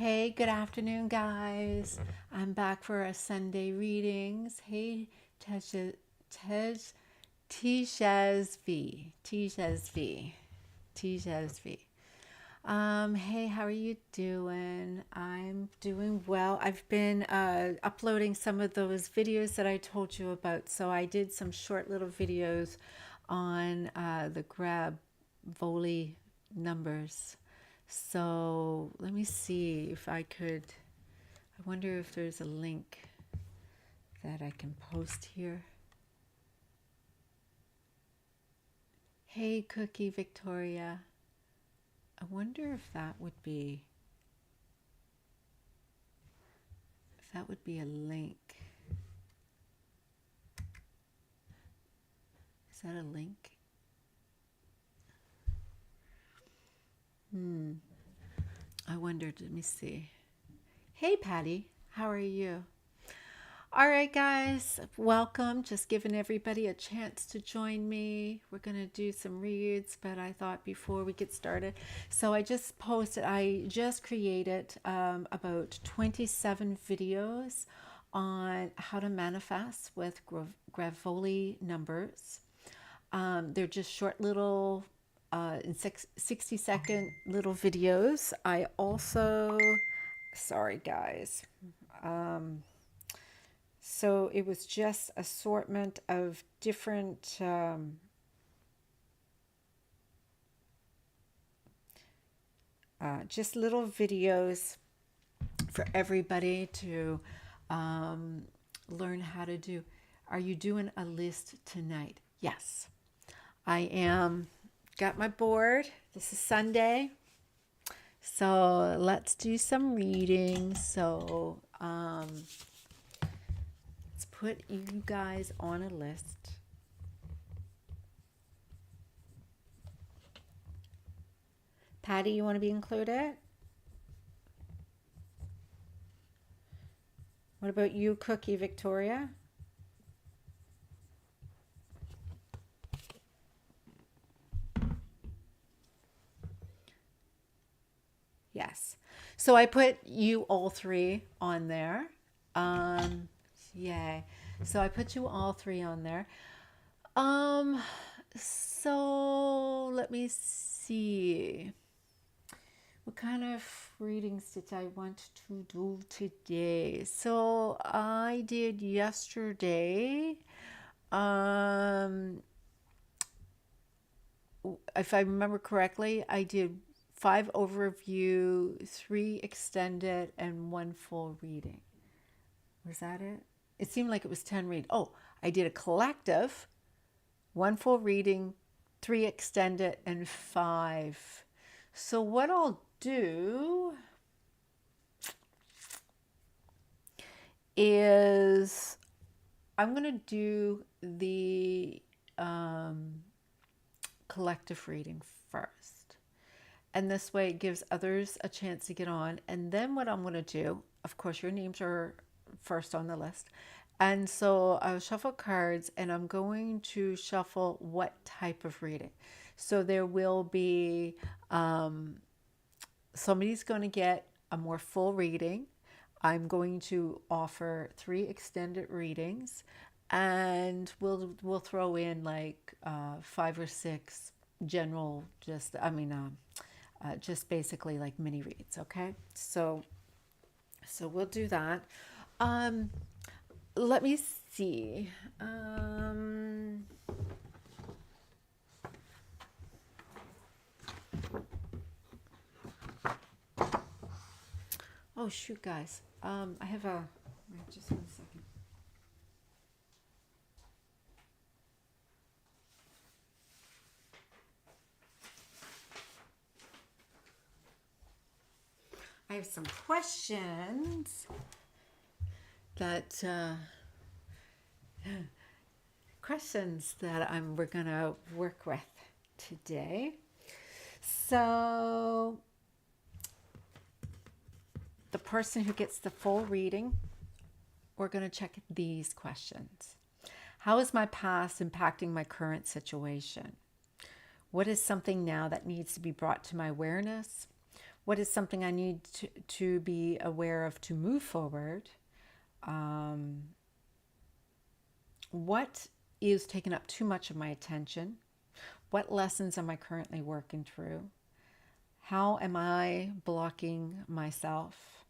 Hey, good afternoon, guys. I'm back for our Sunday readings. Hey, Tej, Tej, Tejasvi, Tejasvi, Tejasvi. Hey, how are you doing? I'm doing well. I've been uploading some of those videos that I told you about. So I did some short little videos on the grab volley numbers. So let me see if I could. I wonder if there's a link that I can post here. Hey, Cookie Victoria. I wonder if that would be a link. Is that a link? I wondered. Let me see. Hey, Patty. How are you? All right, guys, welcome. Just giving everybody a chance to join me. We're going to do some reads, but I thought before we get started. So I just created about 27 videos on how to manifest with Gravoli numbers. They're just short little, 60-second little videos. I also, sorry, guys. So it was just assortment of different just little videos for everybody to learn how to do. Are you doing a list tonight? Yes, I am. Got my board. This is Sunday. So let's do some reading. So let's put you guys on a list. Patty, you want to be included? What about you, Cookie Victoria? Yes. So I put you all three on there. Yay. So I put you all three on there. So let me see. What kind of readings did I want to do today? So I did yesterday. If I remember correctly, I did 5 overview, 3 extended, and 1 full reading. Was that it? It seemed like it was 10 read. Oh, I did a collective, 1 full reading, 3 extended, and 5. So what I'll do is I'm going to do the collective reading first. And this way it gives others a chance to get on. And then what I'm going to do, of course, your names are first on the list. And so I'll shuffle cards and I'm going to shuffle what type of reading. So there will be, somebody's going to get a more full reading. I'm going to offer 3 extended readings and we'll throw in like 5 or 6 general, just basically like mini reads. Okay, so we'll do that. Let me see. Oh shoot, guys. I have a. Just 1 second. I have some questions that we're gonna work with today. So the person who gets the full reading, we're gonna check these questions. How is my past impacting my current situation? What is something now that needs to be brought to my awareness? What is something I need to be aware of to move forward? What is taking up too much of my attention? What lessons am I currently working through? How am I blocking myself?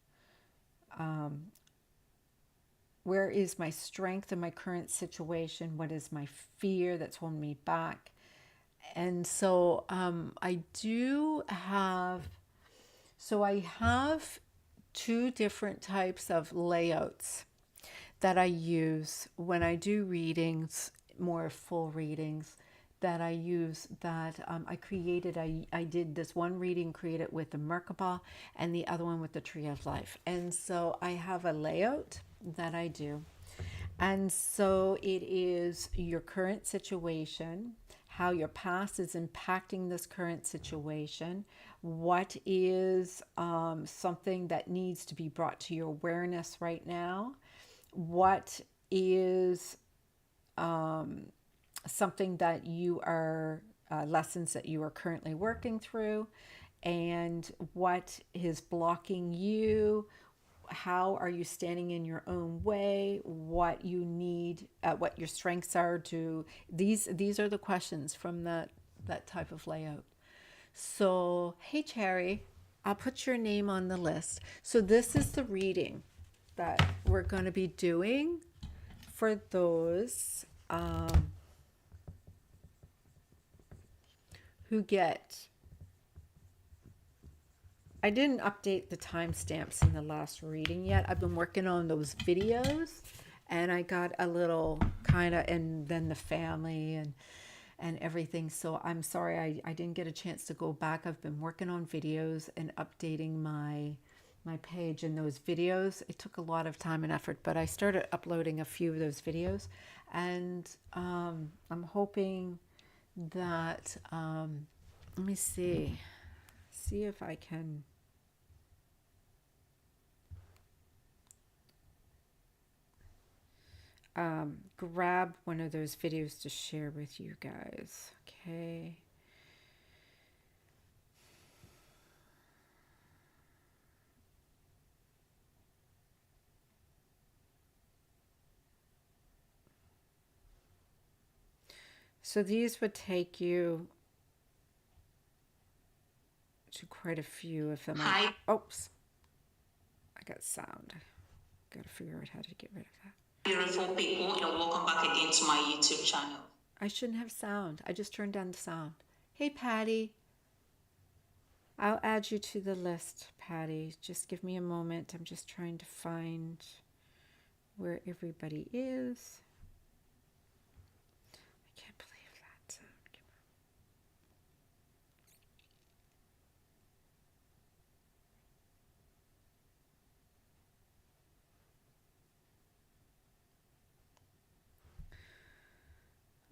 Where is my strength in my current situation? What is my fear that's holding me back? And so I have two different types of layouts that I use when I do readings, more full readings, that I use that I did this one reading, created with the Merkaba, and the other one with the Tree of Life. And so I have a layout that I do. And so it is your current situation, how your past is impacting this current situation, what is something that needs to be brought to your awareness right now, what is something that you are, lessons that you are currently working through, and what is blocking you. How are you standing in your own way? What you need, what your strengths are to these are the questions from that type of layout. So, hey Cherry, I'll put your name on the list. So this is the reading that we're going to be doing for those who get. I didn't update the timestamps in the last reading yet. I've been working on those videos, and I got a little kind of, and then the family and everything. So I'm sorry I didn't get a chance to go back. I've been working on videos and updating my page, and those videos, it took a lot of time and effort, but I started uploading a few of those videos, and I'm hoping that let me see if I can grab one of those videos to share with you guys. Okay. So these would take you to quite a few of them. Hi. Oops. I got sound. Got to figure out how to get rid of that. Beautiful people, and welcome back again to my YouTube channel. I shouldn't have sound. I just turned down the sound. Hey, Patty. I'll add you to the list, Patty. Just give me a moment. I'm just trying to find where everybody is. I can't believe that.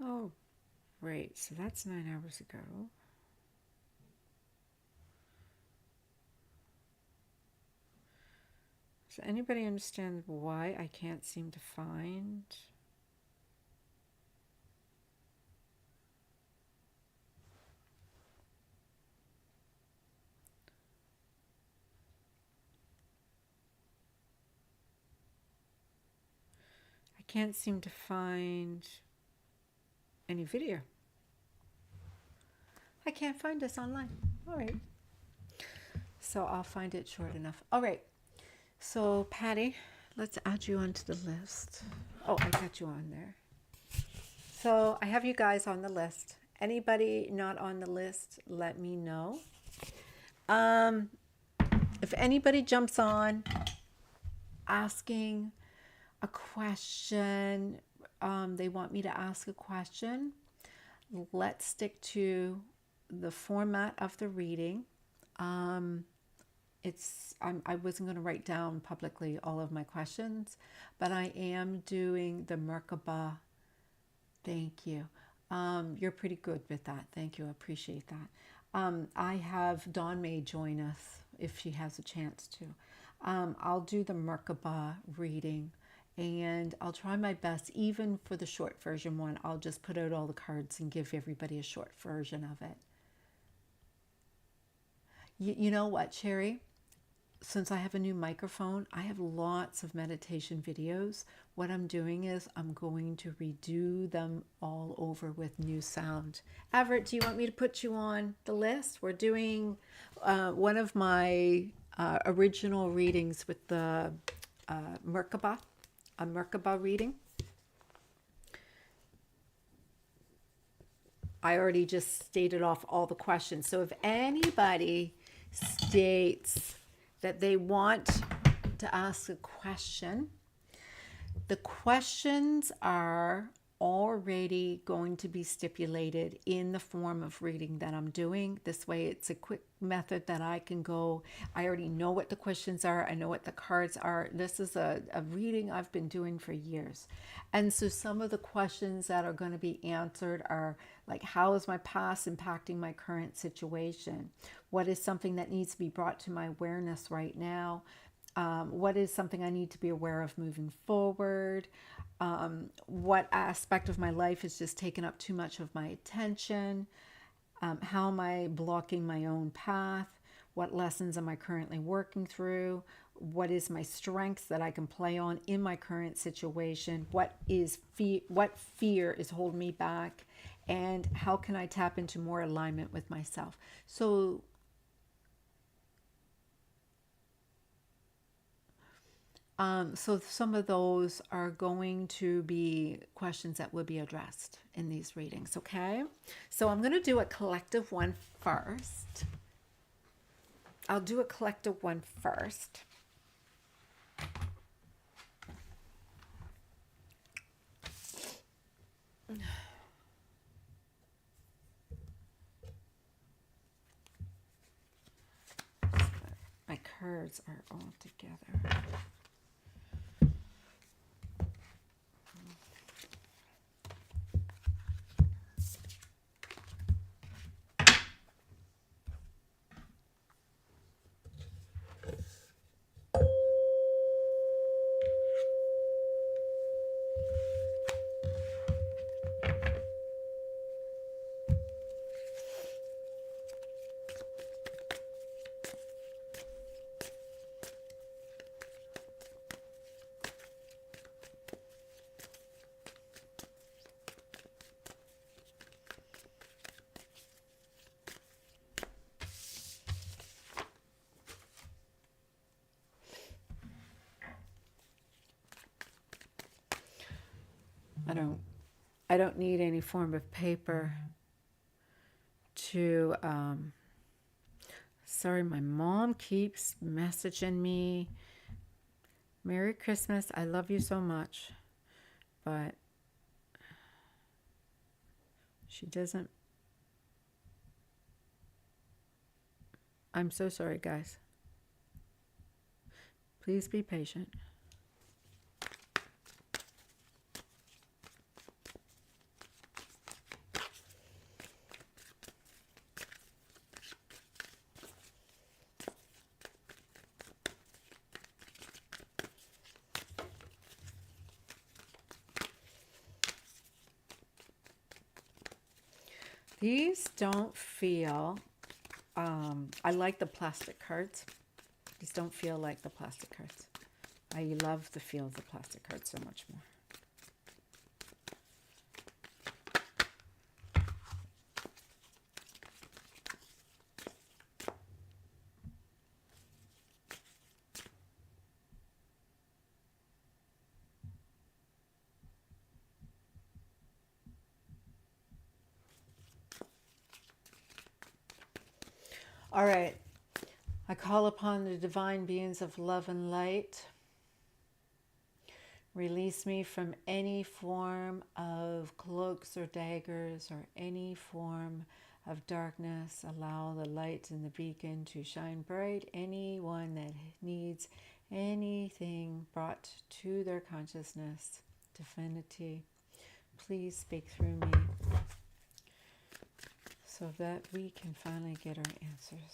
Oh, great. So that's 9 hours ago. Does anybody understand why I can't seem to find? I can't seem to find any video. I can't find this online. All right. So I'll find it short enough. All right. So Patty, let's add you onto the list. Oh, I got you on there. So I have you guys on the list. Anybody not on the list, let me know. If anybody jumps on asking a question, they want me to ask a question, let's stick to the format of the reading. I wasn't going to write down publicly all of my questions, but I am doing the Merkaba. Thank you. You're pretty good with that. Thank you. I appreciate that. I have Dawn May join us if she has a chance to. I'll do the Merkaba reading, and I'll try my best, even for the short version one. I'll just put out all the cards and give everybody a short version of it. You know what, Cherry? Since I have a new microphone, I have lots of meditation videos. What I'm doing is I'm going to redo them all over with new sound. Everett, do you want me to put you on the list? We're doing one of my original readings with the Merkaba, a Merkaba reading. I already just stated off all the questions. So if anybody states that they want to ask a question, the questions are already going to be stipulated in the form of reading that I'm doing. This way, it's a quick method that I can go. I already know what the questions are, I know what the cards are. This is a reading I've been doing for years. And so, some of the questions that are going to be answered are like, how is my past impacting my current situation? What is something that needs to be brought to my awareness right now? What is something I need to be aware of moving forward? What aspect of my life has just taken up too much of my attention? How am I blocking my own path? What lessons am I currently working through? What is my strengths that I can play on in my current situation? What fear is holding me back? And how can I tap into more alignment with myself? So some of those are going to be questions that will be addressed in these readings, okay? So I'm going to do a collective one first. I'll do a collective one first. My cards are all together. I don't need any form of paper to sorry, my mom keeps messaging me. Merry Christmas. I love you so much. But she doesn't. I'm so sorry, guys. Please be patient. These don't feel, I like the plastic cards. These don't feel like the plastic cards. I love the feel of the plastic cards so much more. All right. I call upon the divine beings of love and light. Release me from any form of cloaks or daggers or any form of darkness. Allow the light and the beacon to shine bright. Anyone that needs anything brought to their consciousness, divinity, please speak through me so that we can finally get our answers.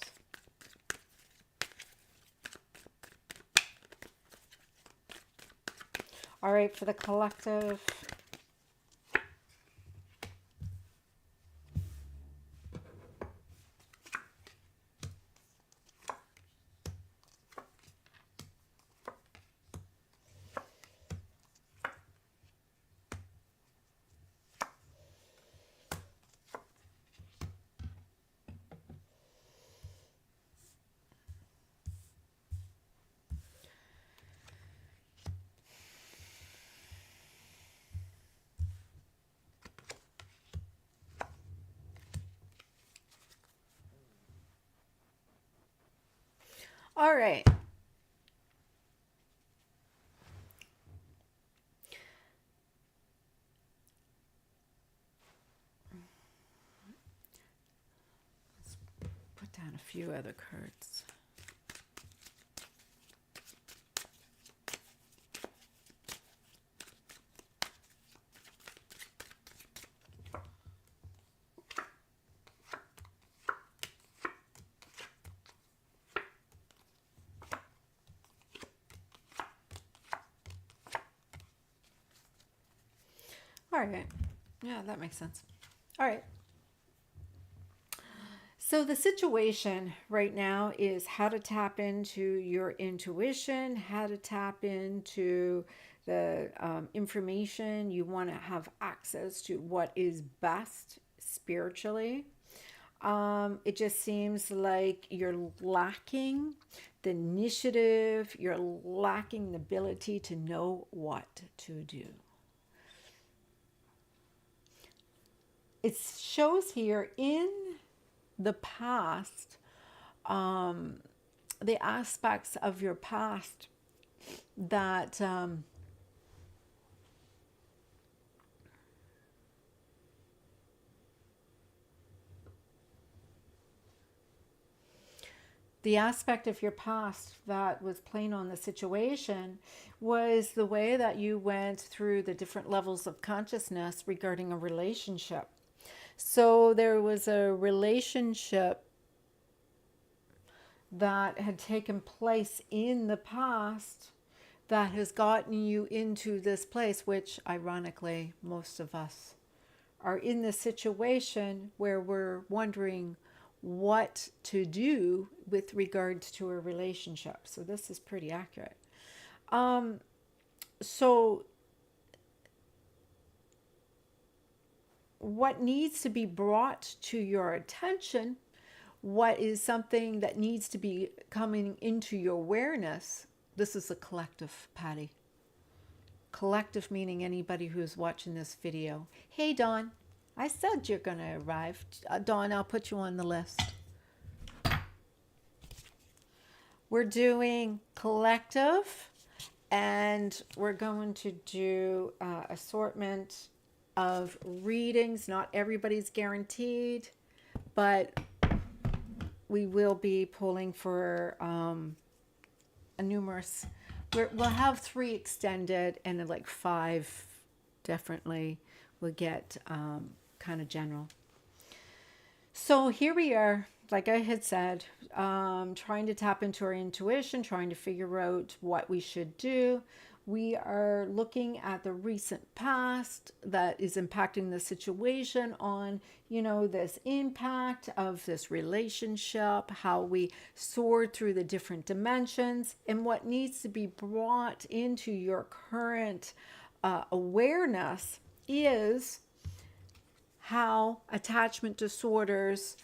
All right, for the collective, All right. Let's put down a few other cards. All right. Yeah, that makes sense. All right. So, the situation right now is how to tap into your intuition, how to tap into the information. You want to have access to what is best spiritually. It just seems like you're lacking the initiative, you're lacking the ability to know what to do. It shows here in the past, the aspects of your past that the aspect of your past that was playing on the situation was the way that you went through the different levels of consciousness regarding a relationship. So there was a relationship that had taken place in the past that has gotten you into this place, which ironically, most of us are in this situation where we're wondering what to do with regards to a relationship. So this is pretty accurate. So what needs to be brought to your attention, what is something that needs to be coming into your awareness, this is a collective, Patty. Collective meaning anybody who's watching this video. Hey, Dawn, I said you're going to arrive. Dawn, I'll put you on the list. We're doing collective, and we're going to do assortment of readings. Not everybody's guaranteed, but we will be pulling for a numerous. We'll have 3 extended and like 5 definitely will get kind of general. So here we are, like I had said, trying to tap into our intuition, trying to figure out what we should do. We are looking at the recent past that is impacting the situation on, this impact of this relationship, how we soared through the different dimensions, and what needs to be brought into your current awareness is how attachment disorders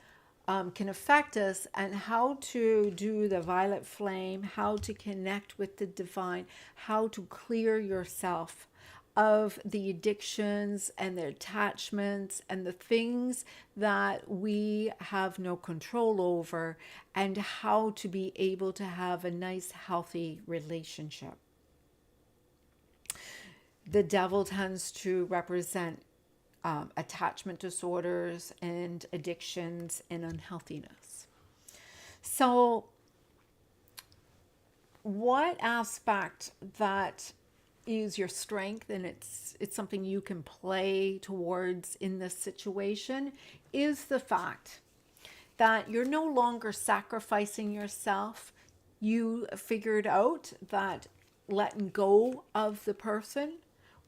can affect us, and how to do the violet flame, how to connect with the divine, how to clear yourself of the addictions and the attachments and the things that we have no control over, and how to be able to have a nice, healthy relationship. The devil tends to represent attachment disorders and addictions and unhealthiness. So, what aspect that is your strength, and it's something you can play towards in this situation, is the fact that you're no longer sacrificing yourself. You figured out that letting go of the person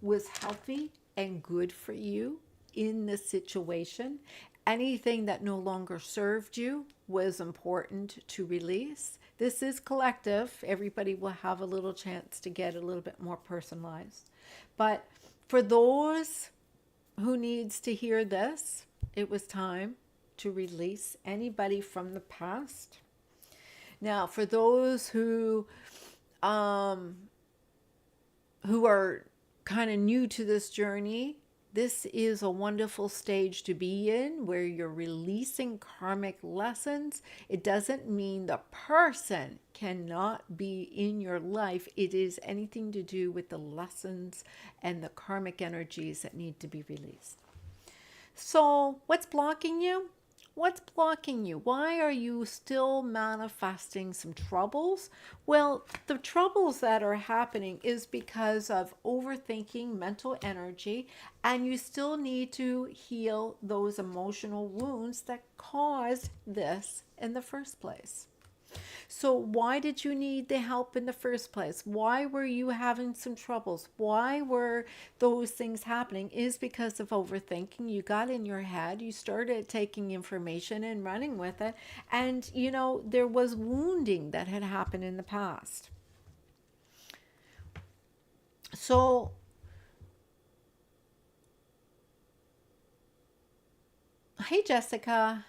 was healthy and good for you in this situation. Anything that no longer served you was important to release. This is collective. Everybody will have a little chance to get a little bit more personalized. But for those who needs to hear this, it was time to release anybody from the past. Now, for those who are kind of new to this journey, This is a wonderful stage to be in where you're releasing karmic lessons. It doesn't mean the person cannot be in your life. It is anything to do with the lessons and the karmic energies that need to be released. So, what's blocking you? What's blocking you? Why are you still manifesting some troubles? Well, the troubles that are happening is because of overthinking mental energy, and you still need to heal those emotional wounds that caused this in the first place. So, why did you need the help in the first place? Why were you having some troubles? Why were those things happening? Is because of overthinking. You got in your head, you started taking information and running with it, and there was wounding that had happened in the past. So, hey Jessica,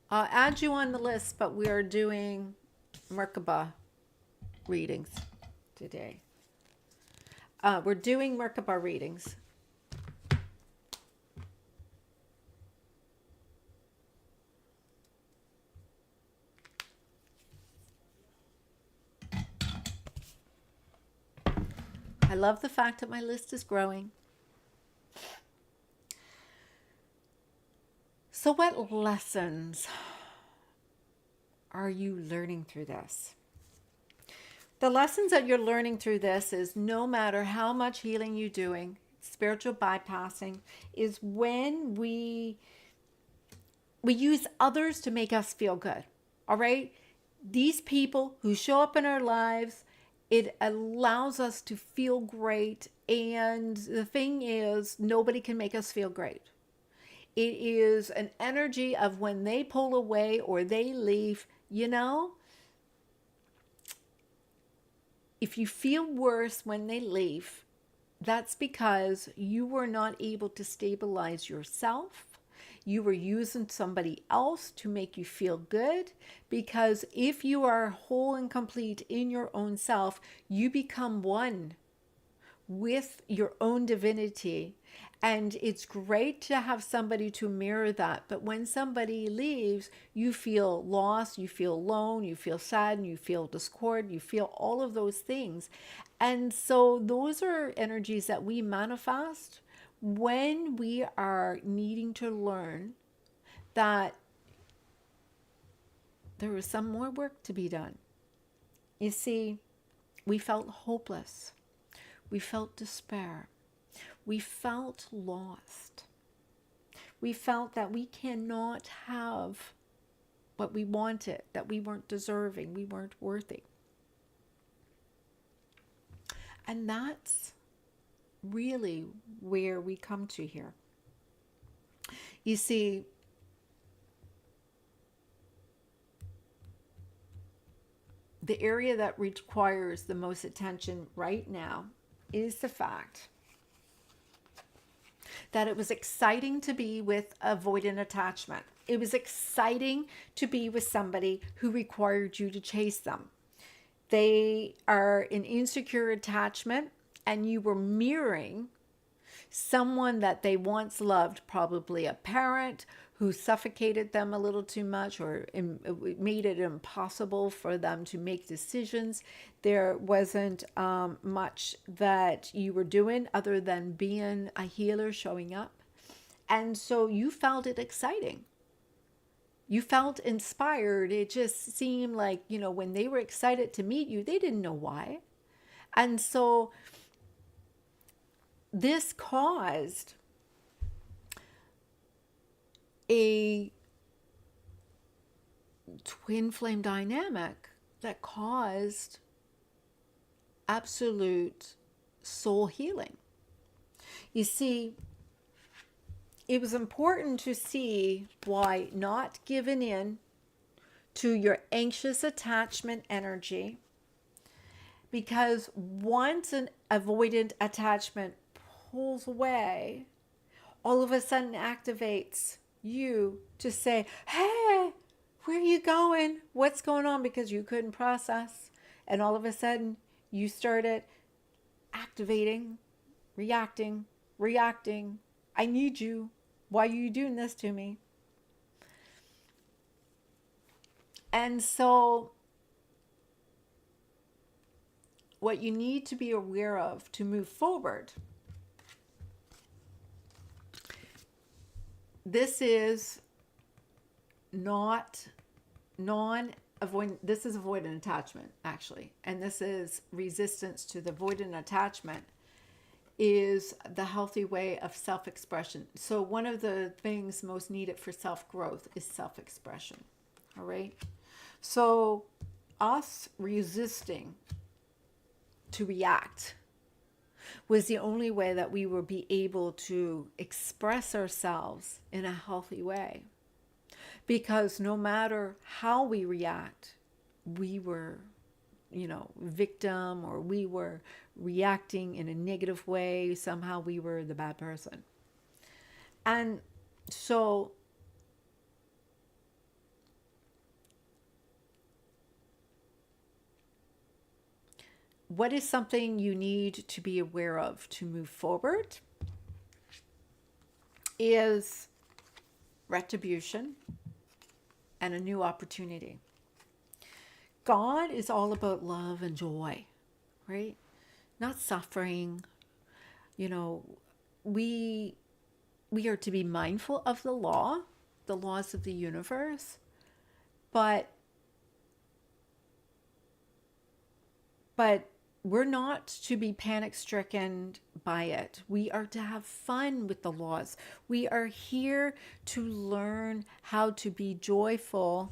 I'll add you on the list, but we are doing Merkaba readings today. We're doing Merkaba readings. I love the fact that my list is growing. So, what lessons are you learning through this? The lessons that you're learning through this is no matter how much healing you're doing, spiritual bypassing is when we use others to make us feel good. All right? These people who show up in our lives, it allows us to feel great. And the thing is, nobody can make us feel great. It is an energy of when they pull away or they leave, if you feel worse when they leave, that's because you were not able to stabilize yourself. You were using somebody else to make you feel good, because if you are whole and complete in your own self, you become one with your own divinity. And it's great to have somebody to mirror that. But when somebody leaves, you feel lost, you feel alone, you feel sad, you feel discord, you feel all of those things. And so those are energies that we manifest when we are needing to learn that there is some more work to be done. You see, we felt hopeless. We felt despair. We felt lost. We felt that we cannot have what we wanted, that we weren't deserving, we weren't worthy. And that's really where we come to here. You see, the area that requires the most attention right now is the fact that it was exciting to be with avoidant attachment. It was exciting to be with somebody who required you to chase them. They are an insecure attachment, and you were mirroring someone that they once loved, probably a parent who suffocated them a little too much or made it impossible for them to make decisions. There wasn't much that you were doing other than being a healer, showing up. And so you felt it exciting. You felt inspired. It just seemed like, when they were excited to meet you, they didn't know why. And so this caused a twin flame dynamic that caused absolute soul healing. You see, it was important to see why not giving in to your anxious attachment energy, because once an avoidant attachment pulls away, all of a sudden activates you to say, hey, where are you going? What's going on? Because you couldn't process. And all of a sudden you started activating reacting, reacting. I need you. Why are you doing this to me? And so, what you need to be aware of to move forward, this is not non avoidant, this is avoidant attachment actually, and this is resistance to the avoidant attachment is the healthy way of self-expression. So one of the things most needed for self-growth is self-expression. All right, so us resisting to react was the only way that we would be able to express ourselves in a healthy way. Because no matter how we react, we were, victim, or we were reacting in a negative way. Somehow we were the bad person. And so what is something you need to be aware of to move forward is retribution and a new opportunity. God is all about love and joy, right? Not suffering. You know, we we are to be mindful of the laws of the universe, but but we're not to be panic stricken by it. We are to have fun with the laws. We are here to learn how to be joyful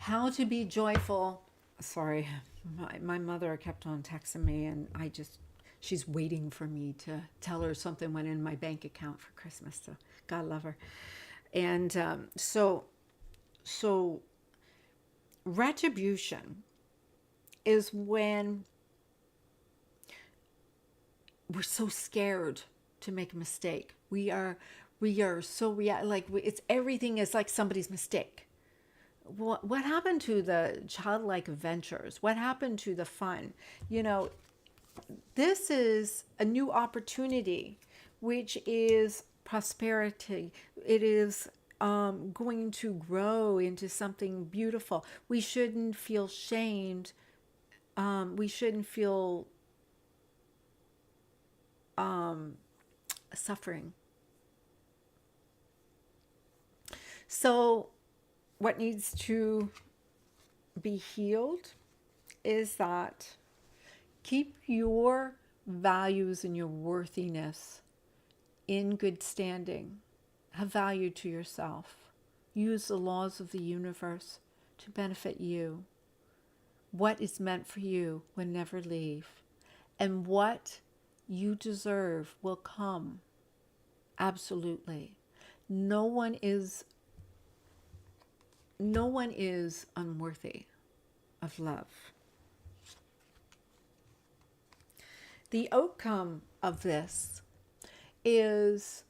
how to be joyful. Sorry, my mother kept on texting me, and she's waiting for me to tell her something went in my bank account for Christmas. So God love her. And so retribution is when we're so scared to make a mistake. We are so it's everything is like somebody's mistake. What happened to the childlike adventures? What happened to the fun? This is a new opportunity, which is prosperity. It is going to grow into something beautiful. We shouldn't feel shamed. We shouldn't feel suffering. So, what needs to be healed is that keep your values and your worthiness in good standing. Have value to yourself. Use the laws of the universe to benefit you. What is meant for you will never leave. And what you deserve will come. Absolutely. No one is unworthy of love. The outcome of this is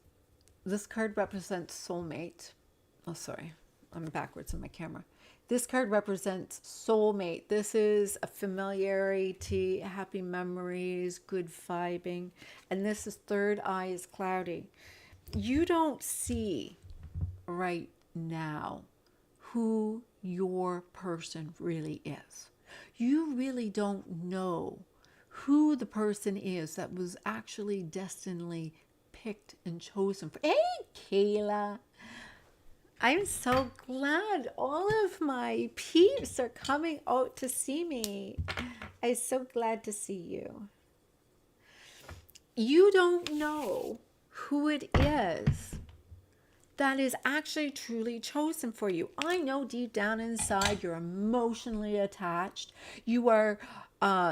this card represents soulmate. Oh, sorry, I'm backwards in my camera. This card represents soulmate. This is a familiarity, happy memories, good vibing. And this is third eye is cloudy. You don't see right now who your person really is. You really don't know who the person is that was actually destinedly picked and chosen for. Hey, Kayla. I'm so glad all of my peeps are coming out to see me. I'm so glad to see you. You don't know who it is that is actually truly chosen for you. I know deep down inside you're emotionally attached. You are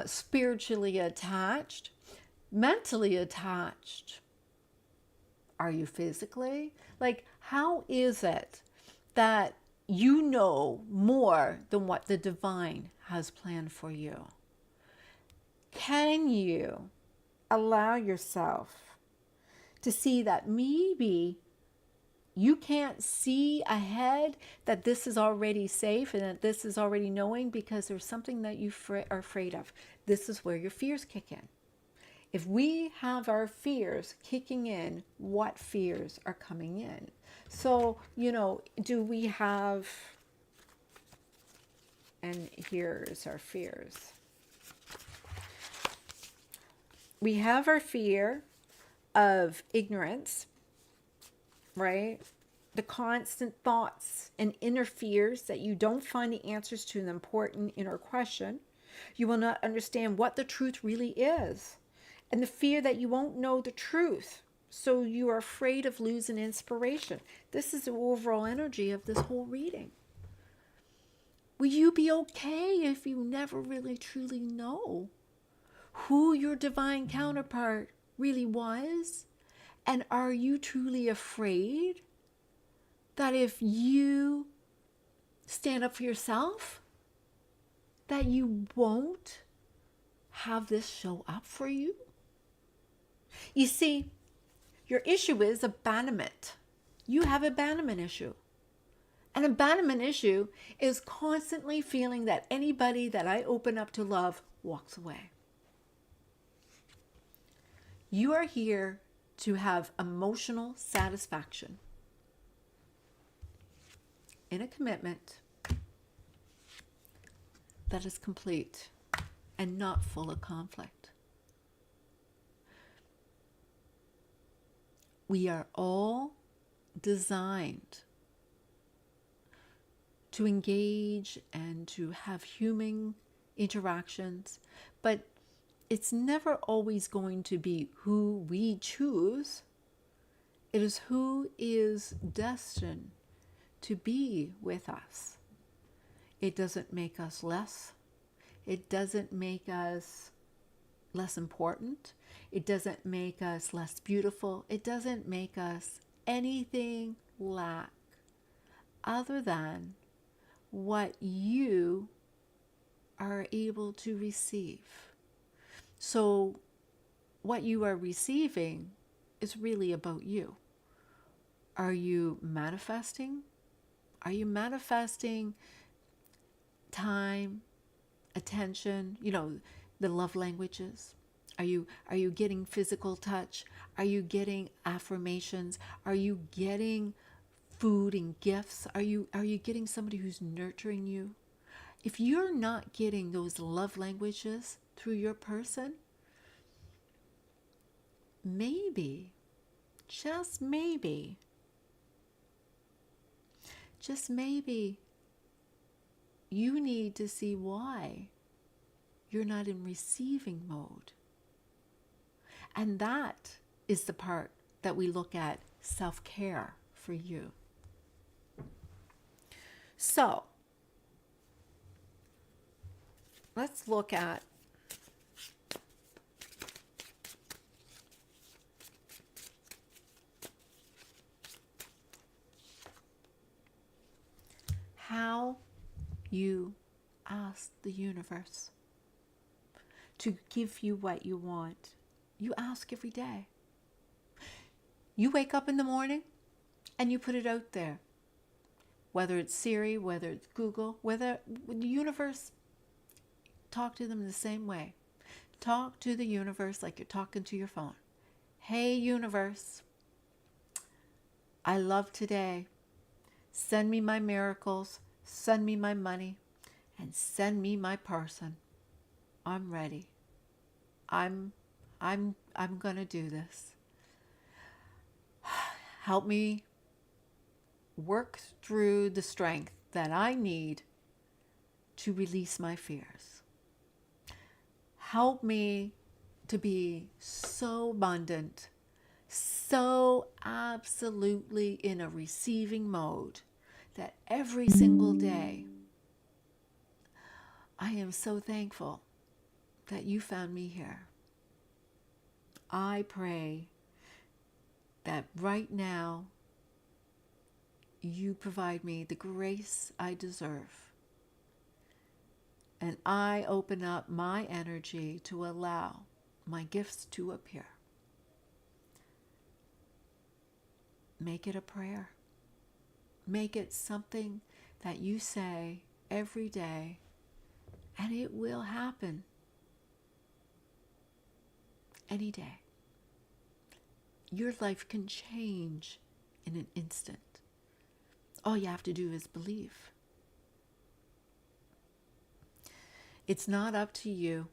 spiritually attached, mentally attached. Are you physically? Like, how is it that you know more than what the divine has planned for you? Can you allow yourself to see that maybe you can't see ahead, that this is already safe and that this is already knowing, because there's something that you are afraid of. This is where your fears kick in. If we have our fears kicking in, what fears are coming in? So, do we have, and here's our fears. We have our fear of ignorance, right? The constant thoughts and inner fears that you don't find the answers to an important inner question. You will not understand what the truth really is. And the fear that you won't know the truth. So you are afraid of losing inspiration. This is the overall energy of this whole reading. Will you be okay if you never really truly know who your divine counterpart really was? And are you truly afraid that if you stand up for yourself, that you won't have this show up for you? You see, your issue is abandonment. You have abandonment issue. An abandonment issue is constantly feeling that anybody that I open up to love walks away. You are here to have emotional satisfaction in a commitment that is complete and not full of conflict. We are all designed to engage and to have human interactions, but it's never always going to be who we choose. It is who is destined to be with us. It doesn't make us less. It doesn't make us less important. It doesn't make us less beautiful. It doesn't make us anything lack other than what you are able to receive. So what you are receiving is really about you. Are you manifesting? Are you manifesting time, attention, the love languages? Are you getting physical touch? Are you getting affirmations? Are you getting food and gifts? Are you getting somebody who's nurturing you? If you're not getting those love languages through your person, maybe, just maybe, you need to see why you're not in receiving mode. And that is the part that we look at self-care for you. So, let's look at how you ask the universe to give you what you want. You ask every day. You wake up in the morning and you put it out there. Whether it's Siri, whether it's Google, whether the universe, talk to them the same way. Talk to the universe like you're talking to your phone. Hey, universe, I love today. Send me my miracles, send me my money, and send me my person. I'm ready. I'm going to do this. Help me work through the strength that I need to release my fears. Help me to be so abundant, so absolutely in a receiving mode that every single day I am so thankful that you found me here. I pray that right now you provide me the grace I deserve. And I open up my energy to allow my gifts to appear. Make it a prayer. Make it something that you say every day, and it will happen any day. Your life can change in an instant. All you have to do is believe. It's not up to you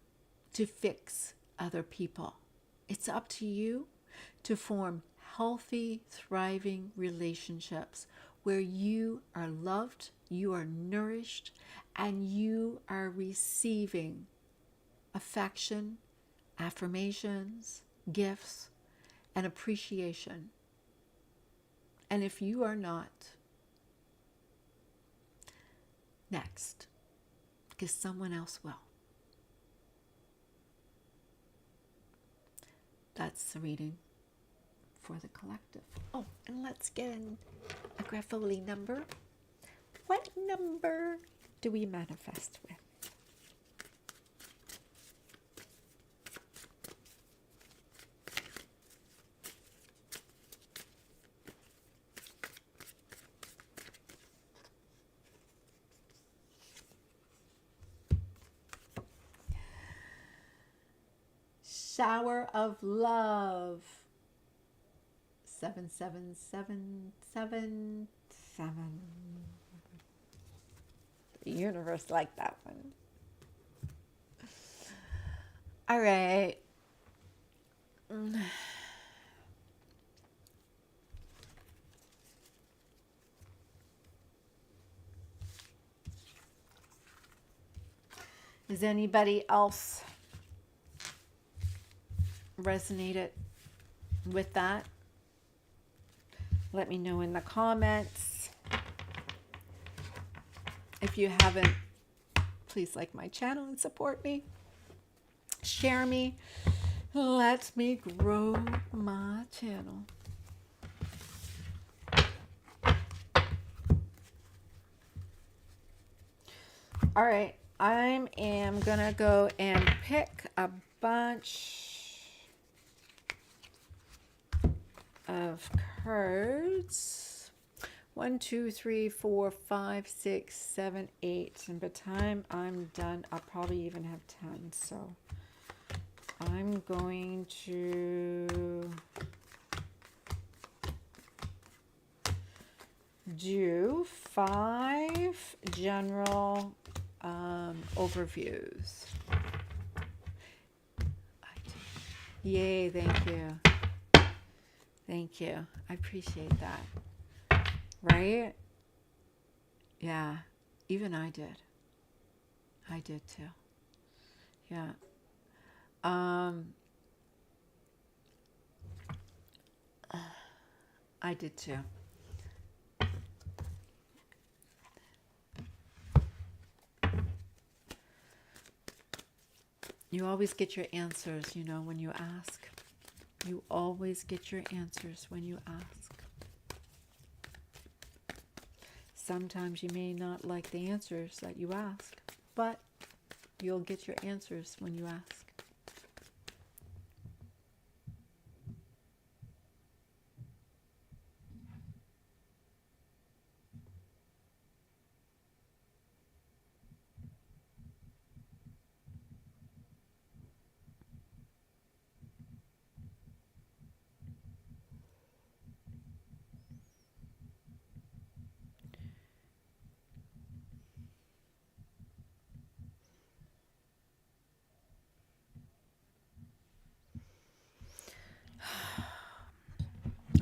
to fix other people. It's up to you to form healthy, thriving relationships where you are loved, you are nourished, and you are receiving affection, affirmations, gifts, and appreciation. And if you are not, next, because someone else will. That's the reading for the collective. Oh, and let's get a Grapholi number. What number do we manifest with? Shower of love. 777777. The universe liked that one. All right. Is anybody else resonated with that? Let me know in the comments. If you haven't, please like my channel and support me. Share me. Let me grow my channel. All right, I am gonna go and pick a bunch of cards. 1, 2, 3, 4, 5, 6, 7, 8. And by the time I'm done, I'll probably even have 10. So I'm going to do 5 general overviews. Yay, thank you. Thank you. I appreciate that. Right? Yeah, even I did. I did too. Yeah. I did too. You always get your answers, when you ask. You always get your answers when you ask. Sometimes you may not like the answers that you ask, but you'll get your answers when you ask.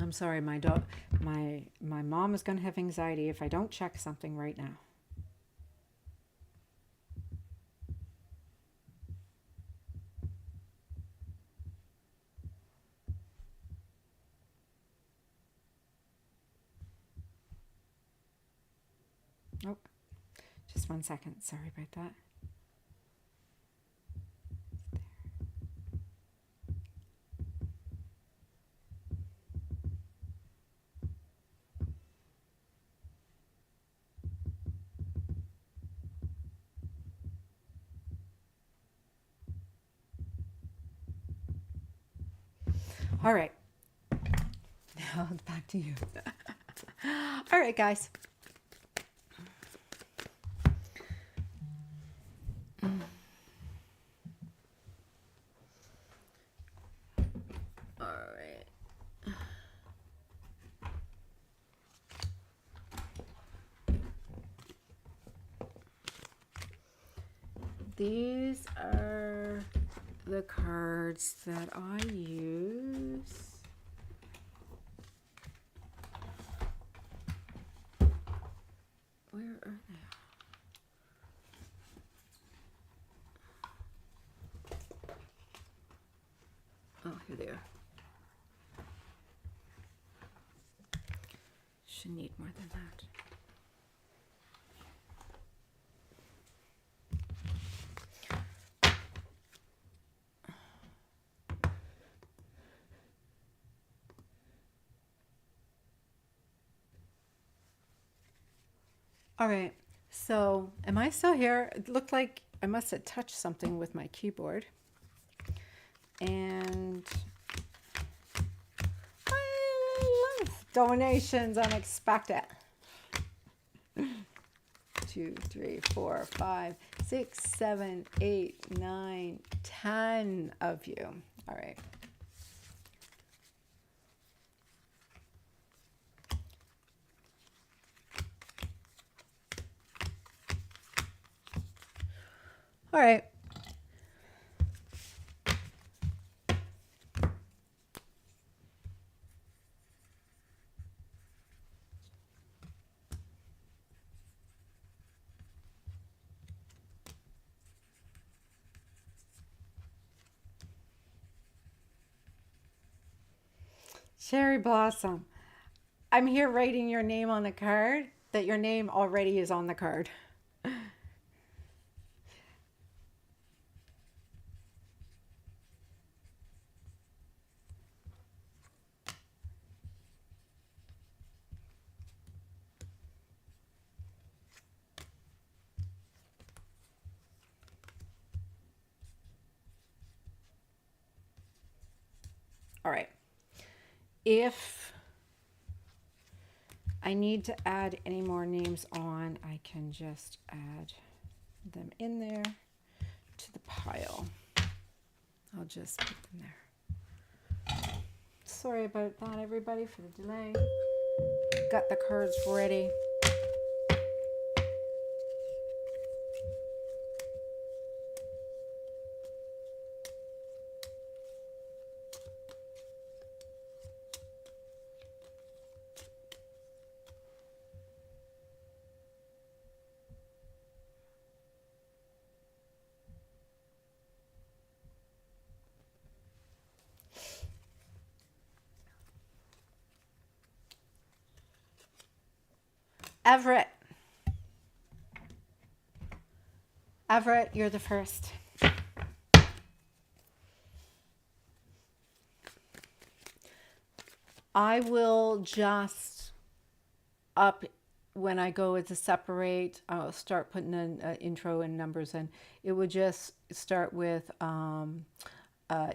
I'm sorry, my mom is going to have anxiety if I don't check something right now. Oh, just 1 second. Sorry about that. All right. Now back to you. All right, guys. All right. These are the cards that I use. Where are they? Oh, here they are. Should need more than that. All right, so am I still here? It looked like I must have touched something with my keyboard. And I love donations unexpected. 2, 3, 4, 5, 6, 7, 8, 9, 10 of you. All right. All right. Cherry Blossom. I'm here writing your name on the card, that your name already is on the card. All right. If I need to add any more names on, I can just add them in there to the pile. I'll just put them there. Sorry about that, everybody, for the delay. Got the cards ready. Everett. Everett, you're the first. I will just up when I go to separate, I'll start putting in intro and numbers in. It would just start with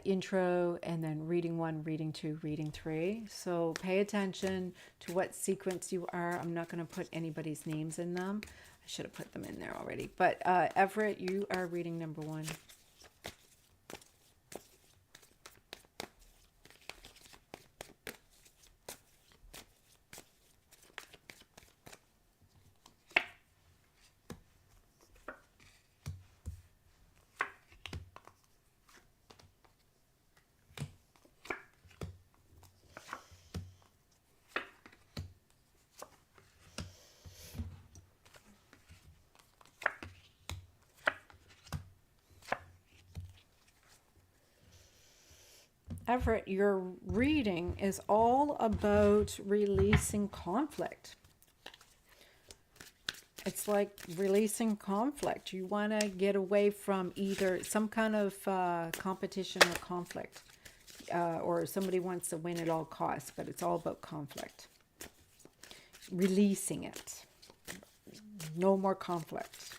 intro and then reading 1, reading 2, reading 3. So pay attention to what sequence you are. I'm not going to put anybody's names in them. I should have put them in there already. But Everett, you are reading number 1. Everett, your reading is all about releasing conflict. It's like releasing conflict. You want to get away from either some kind of competition or conflict, or somebody wants to win at all costs, but it's all about conflict. Releasing it. No more conflict.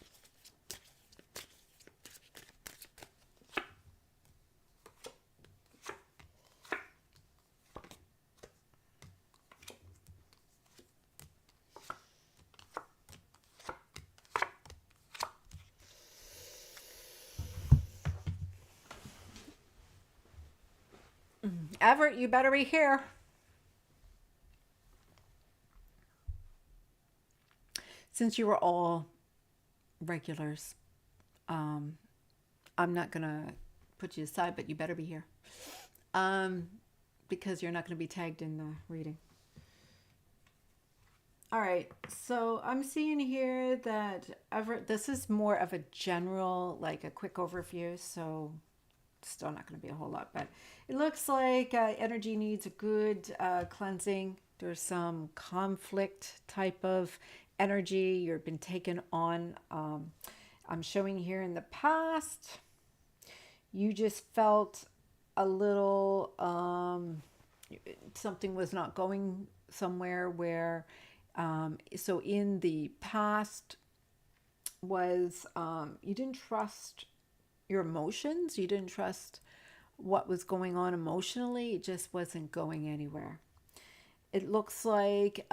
Everett, you better be here. Since you were all regulars, um, I'm not going to put you aside, but you better be here. Um, because you're not going to be tagged in the reading. All right, so I'm seeing here that this is more of a general, like a quick overview, so still not going to be a whole lot, but it looks like energy needs a good cleansing. There's some conflict type of energy you've been taken on. I'm showing here in the past, you just felt a little, something was not going somewhere where, so in the past was, you didn't trust your emotions. You didn't trust what was going on emotionally. It just wasn't going anywhere. It looks like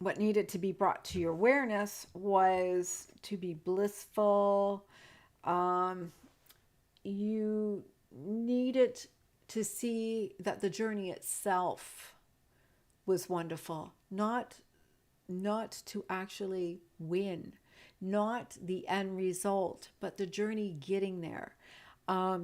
what needed to be brought to your awareness was to be blissful. You needed to see that the journey itself was wonderful, not to actually win, not the end result, but the journey getting there.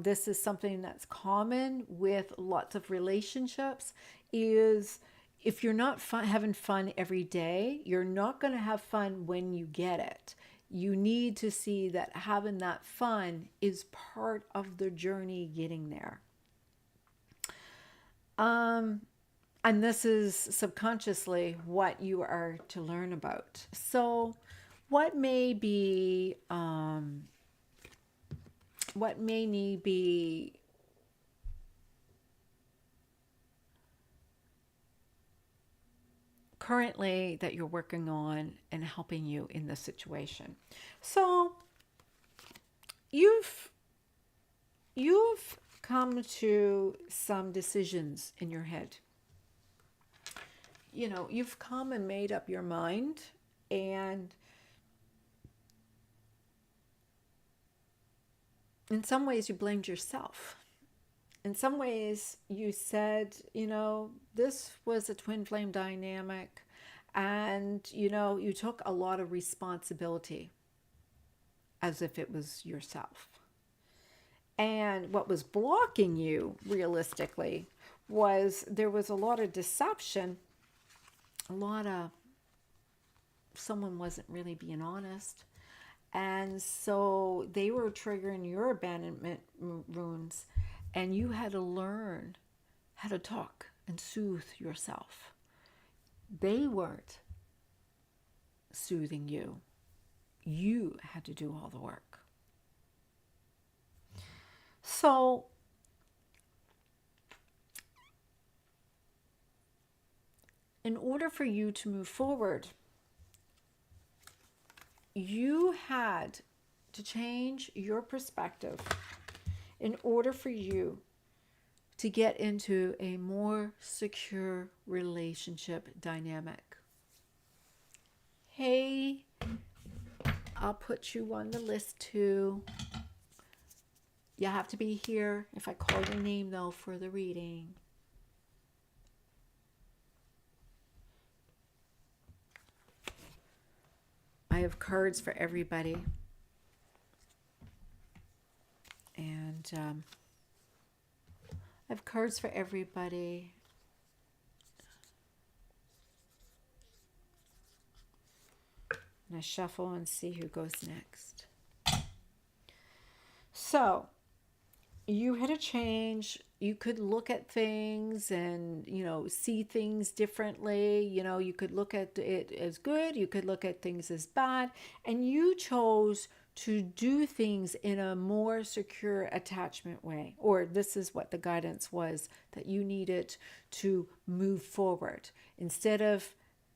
This is something that's common with lots of relationships, is if you're not having fun every day, you're not going to have fun when you get it. You need to see that having that fun is part of the journey getting there. And this is subconsciously what you are to learn about. So, what may be, what may need be currently that you're working on and helping you in this situation. So, you've come to some decisions in your head. You know, you've come and made up your mind, and in some ways you blamed yourself. In some ways you said, you know, this was a twin flame dynamic, and you know, you took a lot of responsibility as if it was yourself. And what was blocking you realistically was there was a lot of deception, a lot of someone wasn't really being honest. And so they were triggering your abandonment wounds, and you had to learn how to talk and soothe yourself. They weren't soothing you. You had to do all the work. So, in order for you to move forward, you had to change your perspective in order for you to get into a more secure relationship dynamic. Hey, I'll put you on the list too. You have to be here if I call your name though for the reading. I have cards for everybody. And I have cards for everybody. And I shuffle and see who goes next. So, you had a change. You could look at things and, you know, see things differently. You know, you could look at it as good. You could look at things as bad. And you chose to do things in a more secure attachment way. Or this is what the guidance was, that you needed to move forward. Instead of,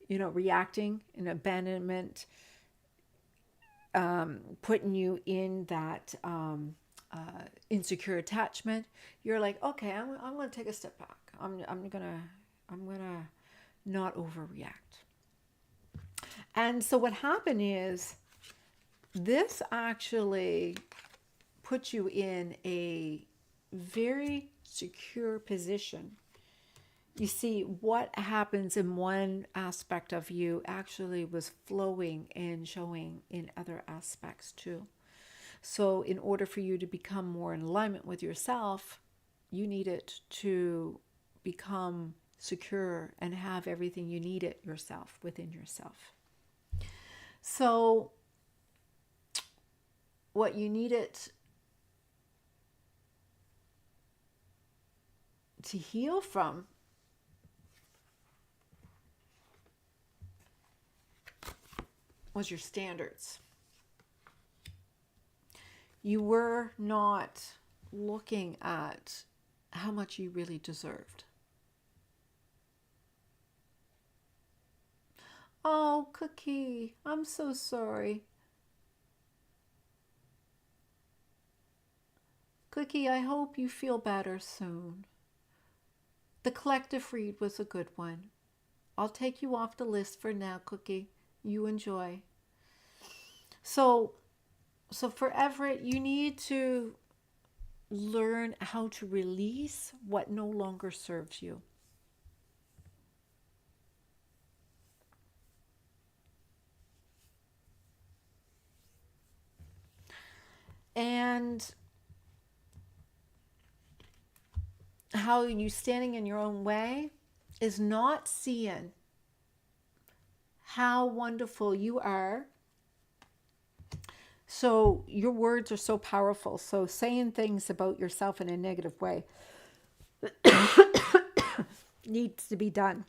you know, reacting in abandonment, putting you in that insecure attachment, you're like, okay, I'm going to take a step back. I'm gonna not overreact. And so what happened is, this actually put you in a very secure position. You see, what happens in one aspect of you actually was flowing and showing in other aspects too. So, in order for you to become more in alignment with yourself, you needed to become secure and have everything you needed yourself within yourself. So, what you needed to heal from was your standards. You were not looking at how much you really deserved. Oh, Cookie, I'm so sorry. Cookie, I hope you feel better soon. The collective read was a good one. I'll take you off the list for now, Cookie. You enjoy. So for Everett, you need to learn how to release what no longer serves you. And how you standing in your own way is not seeing how wonderful you are. So your words are so powerful. So saying things about yourself in a negative way needs to be done.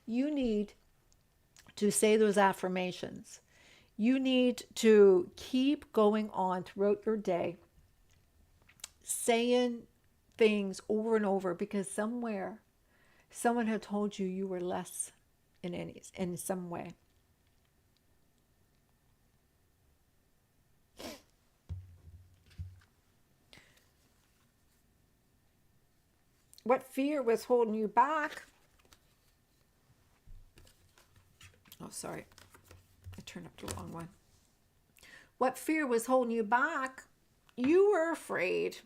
You need to say those affirmations. You need to keep going on throughout your day, saying things over and over, because somewhere someone had told you you were less in some way. What fear was holding you back? Oh, sorry. I turned up the wrong one. What fear was holding you back? You were afraid.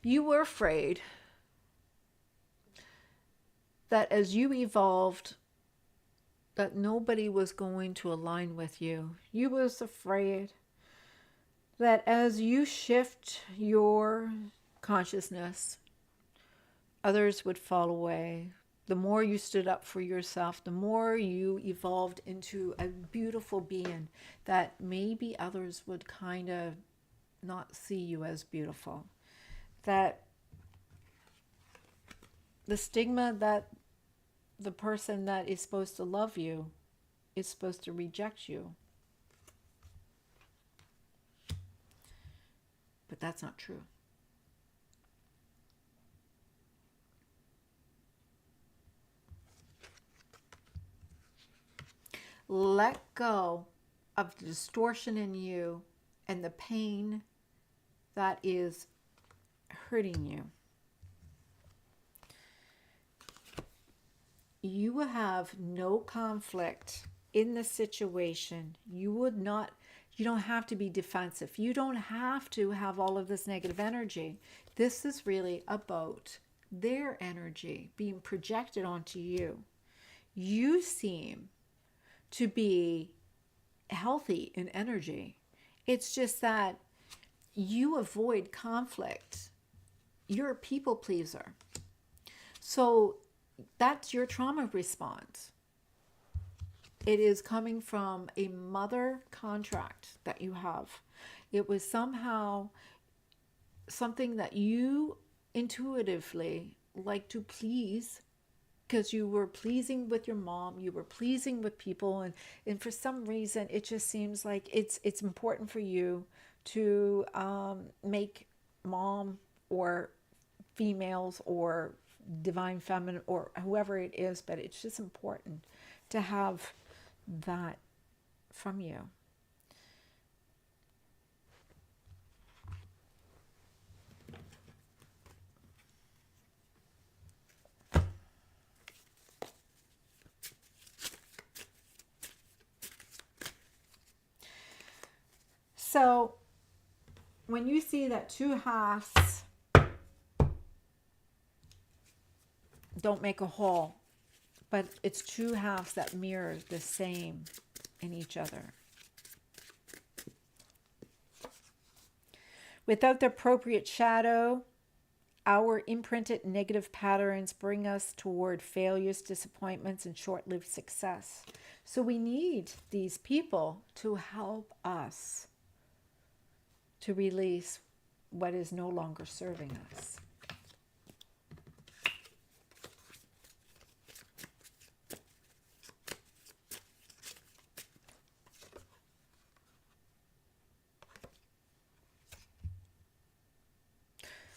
You were afraid that as you evolved, that nobody was going to align with you. You was afraid that as you shift your consciousness, others would fall away. The more you stood up for yourself, the more you evolved into a beautiful being, that maybe others would kind of not see you as beautiful. That the stigma that the person that is supposed to love you is supposed to reject you. But that's not true. Let go of the distortion in you and the pain that is hurting you. You will have no conflict in the situation. You don't have to be defensive. You don't have to have all of this negative energy. This is really about their energy being projected onto you. You seem to be healthy in energy. It's just that you avoid conflict. You're a people pleaser. So that's your trauma response. It is coming from a mother contract that you have. It was somehow something that you intuitively like to please, because you were pleasing with your mom, you were pleasing with people, and for some reason it just seems like it's important for you to make mom or females or divine feminine or whoever it is, but it's just important to have that from you. So when you see that two halves don't make a whole, but it's two halves that mirror the same in each other. Without the appropriate shadow, our imprinted negative patterns bring us toward failures, disappointments, and short-lived success. So we need these people to help us to release what is no longer serving us.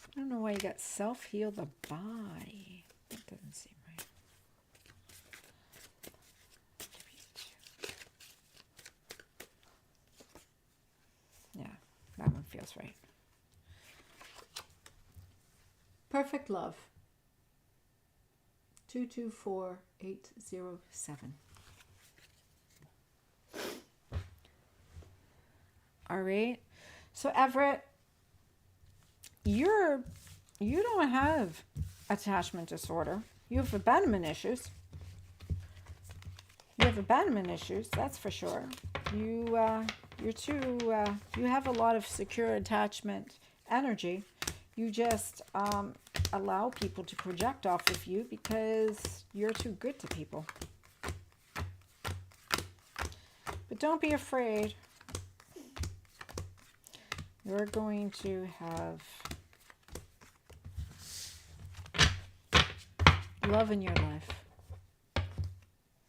I don't know why you got self-heal the body. That doesn't seem right. Yeah, that one feels right. Perfect love. 224807. All right. So Everett, you don't have attachment disorder. You have abandonment issues. You have abandonment issues, that's for sure. You have a lot of secure attachment energy. You just allow people to project off of you because you're too good to people. But don't be afraid. You're going to have love in your life.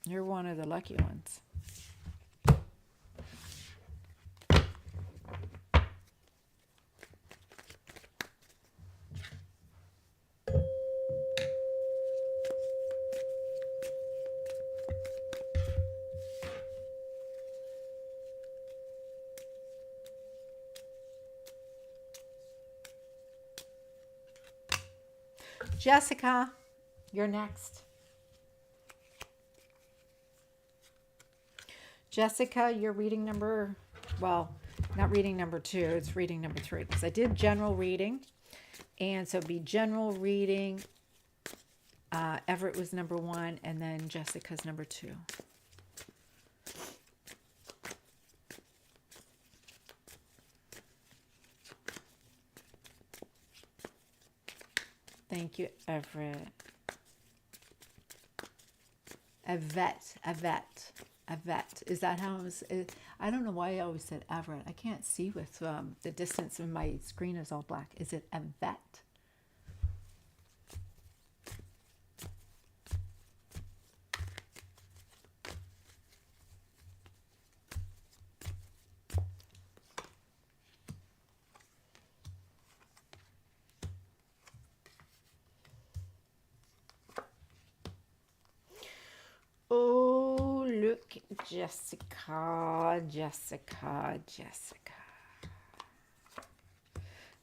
You're one of the lucky ones. Jessica, you're next. Jessica, you're reading number, well, not reading number 2, it's reading number 3. Because I did general reading. And so it'd be general reading. Everett was number 1, and then Jessica's number 2. Thank you, Everett. Yvette. Is that how it was? I don't know why I always said Everett. I can't see with the distance of my screen is all black. Is it Yvette? Oh, look, Jessica. I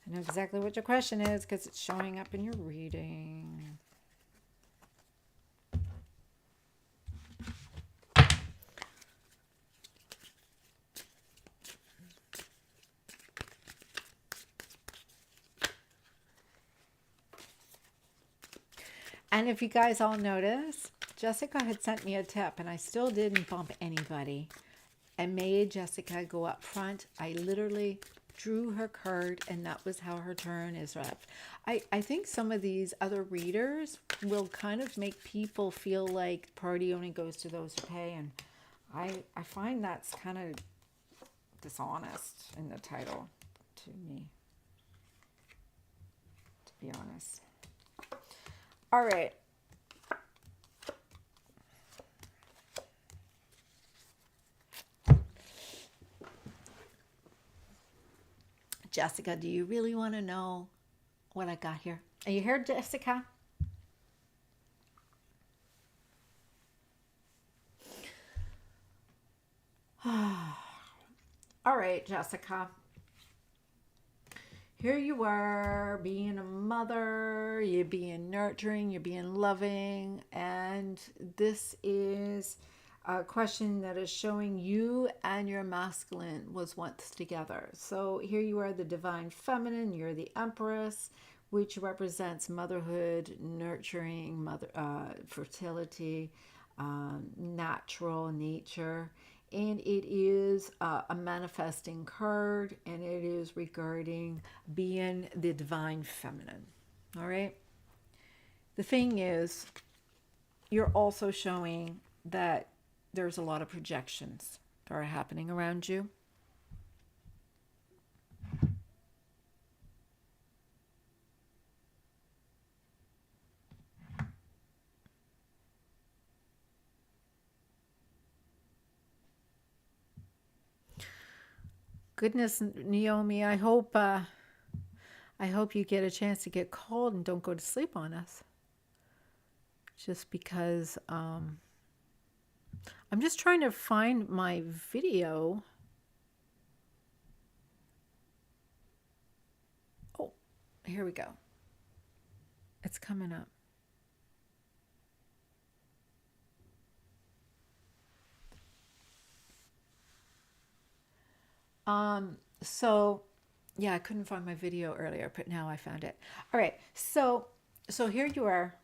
know exactly what your question is because it's showing up in your reading. And if you guys all notice, Jessica had sent me a tip and I still didn't bump anybody. I made Jessica go up front. I literally drew her card and that was how her turn is wrapped. I think some of these other readers will kind of make people feel like party only goes to those who pay, and I find that's kind of dishonest in the title to me, to be honest. All right. Jessica, do you really want to know what I got here? Are you here, Jessica? All right, Jessica. Here you are being a mother, you're being nurturing, you're being loving, and this is a question that is showing you and your masculine was once together. So here you are, the divine feminine, you're the empress, which represents motherhood, nurturing, fertility, natural nature. And it is a manifesting card, and it is regarding being the divine feminine. All right. The thing is, you're also showing that there's a lot of projections that are happening around you. Goodness, Naomi, I hope you get a chance to get cold and don't go to sleep on us. Just because I'm just trying to find my video. Oh, here we go. It's coming up. So yeah, I couldn't find my video earlier, but now I found it. All right. So here you are,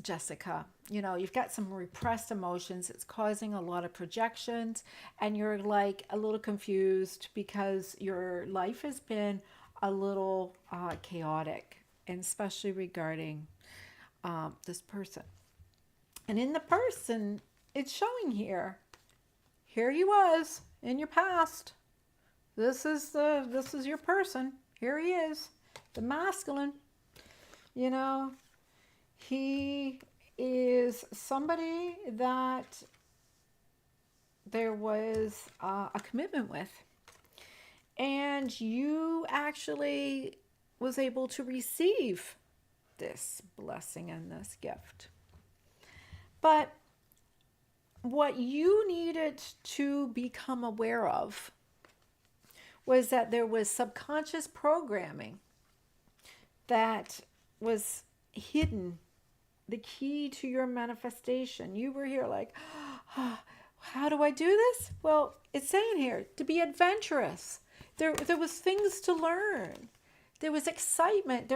Jessica. You know, you've got some repressed emotions. It's causing a lot of projections, and you're like a little confused because your life has been a little chaotic, and especially regarding this person. And in the person, it's showing here. Here he was in your past. This is your person. Here he is, the masculine. You know, he is somebody that there was a commitment with, and you actually was able to receive this blessing and this gift. But what you needed to become aware of was that there was subconscious programming that was hidden, the key to your manifestation. You were here like, oh, how do I do this? Well, it's saying here to be adventurous. There was things to learn. There was excitement.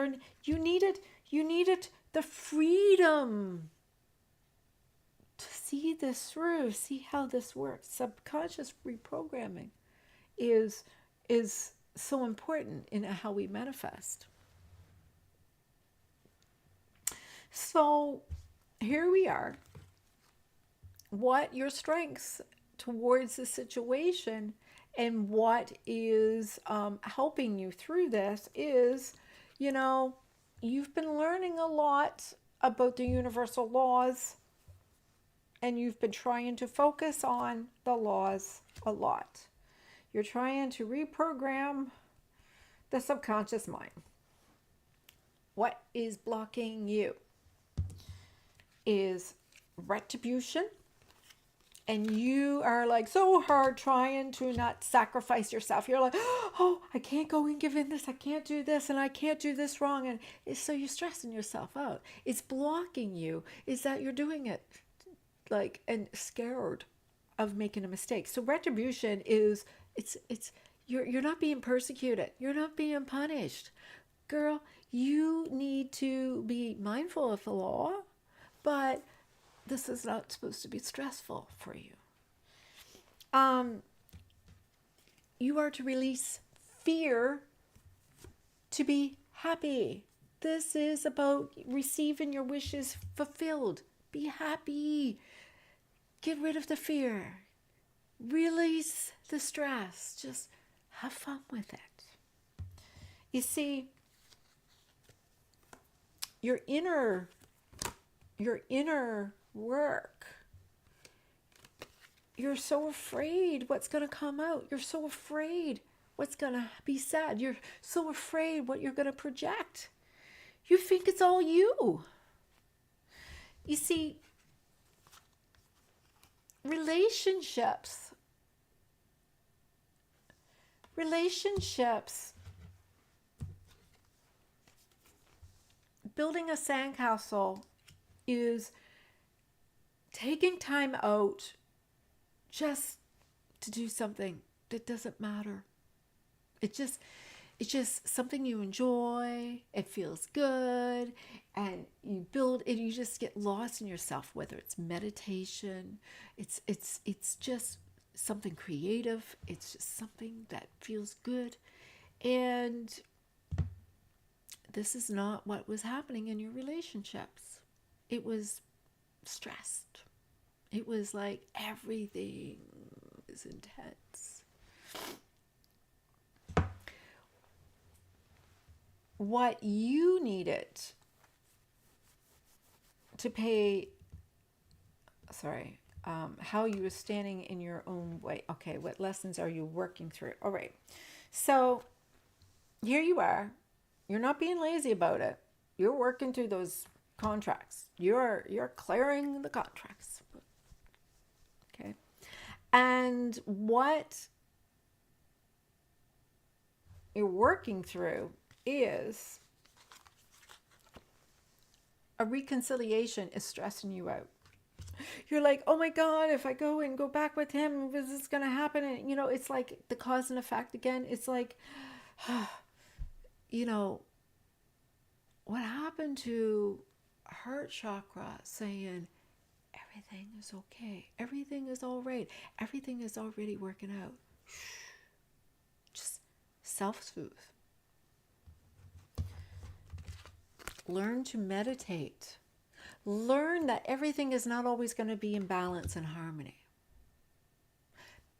You needed the freedom to see this through, see how this works. Subconscious reprogramming is so important in how we manifest. So here we are. What your strengths towards the situation and what is helping you through this is, you know, you've been learning a lot about the universal laws, and you've been trying to focus on the laws a lot. You're trying to reprogram the subconscious mind. What is blocking you is retribution, and you are like so hard trying to not sacrifice yourself. You're like, oh, I can't go and give in this, I can't do this, and I can't do this wrong, and so you're stressing yourself out. It's blocking you is that you're doing it like and scared of making a mistake. So retribution is it's you're not being persecuted, you're not being punished. Girl, you need to be mindful of the law, but this is not supposed to be stressful for you. You are to release fear to be happy. This is about receiving your wishes fulfilled. Be happy. Get rid of the fear. Release the stress. Just have fun with it. You see, your inner work, you're so afraid what's going to come out. You're so afraid what's going to be said. You're so afraid what you're going to project. You think it's all you. You see, relationships, building a sandcastle is taking time out just to do something that doesn't matter. It just it's just something you enjoy, it feels good, and you build it, you just get lost in yourself, whether it's meditation, it's just something creative, it's just something that feels good. And this is not what was happening in your relationships. It was stressed. It was like everything is intense. What you needed to pay, sorry, how you were standing in your own way. Okay, what lessons are you working through? All right. So here you are. You're not being lazy about it. You're working through those contracts. You're clearing the contracts. Okay. And what you're working through is a reconciliation is stressing you out. You're like, oh my God, if I go and go back with him, is this going to happen? And, it's like the cause and effect again. It's like, you know, what happened to heart chakra saying, everything is okay. Everything is all right. Everything is already working out. Just self-soothe. Learn to meditate. Learn that everything is not always going to be in balance and harmony.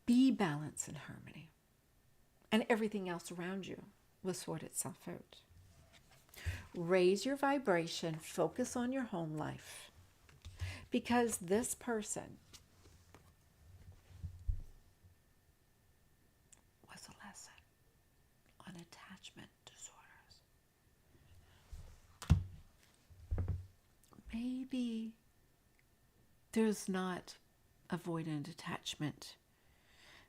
Be balance and harmony. And everything else around you will sort itself out. Raise your vibration. Focus on your home life. Because this person was a lesson on attachment disorders. Maybe there's not avoidant attachment,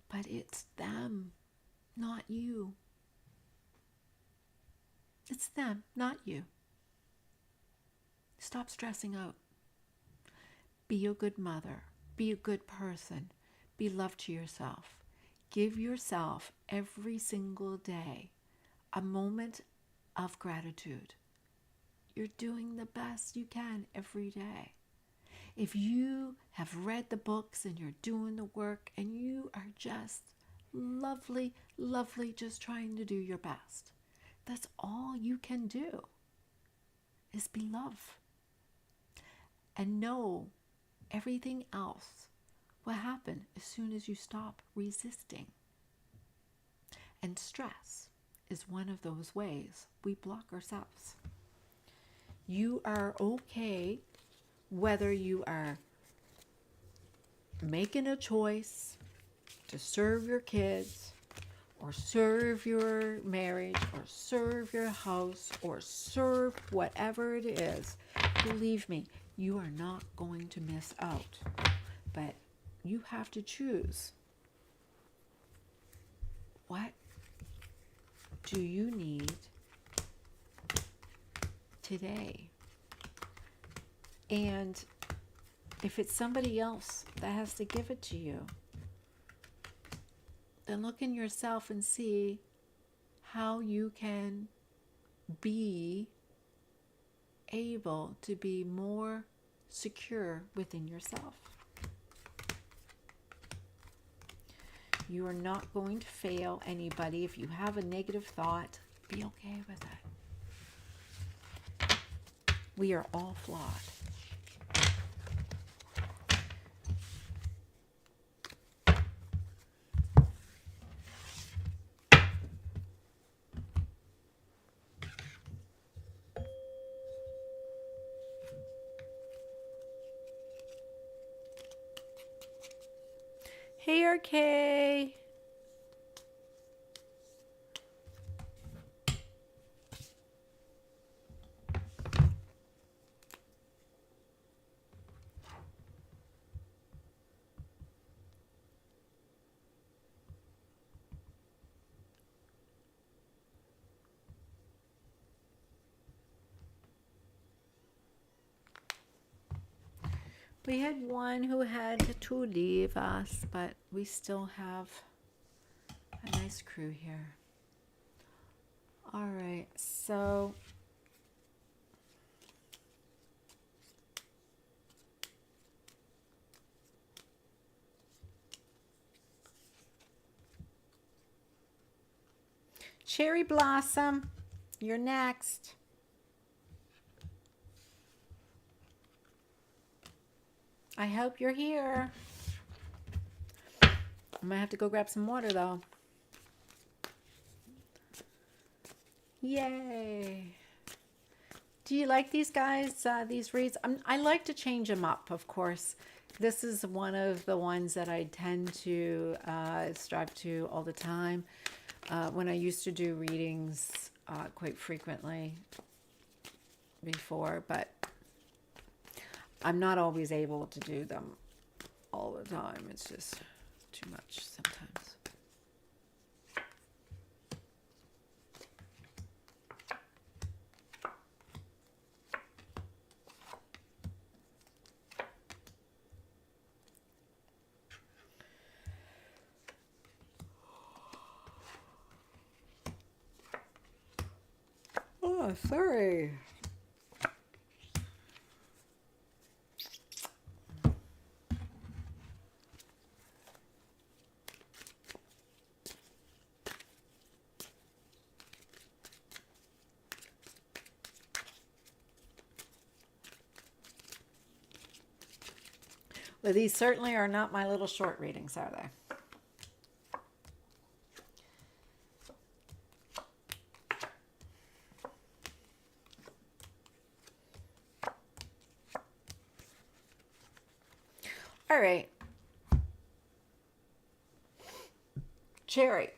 but it's them, not you. It's them, not you. Stop stressing out. Be a good mother. Be a good person. Be love to yourself. Give yourself every single day a moment of gratitude. You're doing the best you can every day. If you have read the books and you're doing the work and you are just lovely, lovely, just trying to do your best, that's all you can do is be love. And know everything else will happen as soon as you stop resisting. And stress is one of those ways we block ourselves. You are okay whether you are making a choice to serve your kids, or serve your marriage, or serve your house, or serve whatever it is. Believe me, you are not going to miss out. But you have to choose. What do you need today? And if it's somebody else that has to give it to you, then look in yourself and see how you can be able to be more secure within yourself. You are not going to fail anybody. If you have a negative thought, be okay with it. We are all flawed. Hey, RK. We had one who had to leave us, but we still have a nice crew here. All right, so Cherry Blossom, you're next. I hope you're here. I might have to go grab some water though. Yay. Do you like these guys, these reads? I like to change them up, of course. This is one of the ones that I tend to strive to all the time. When I used to do readings quite frequently before, but I'm not always able to do them all the time. It's just too much sometimes. Oh, sorry. Well, these certainly are not my little short readings, are they? All right. Cherry,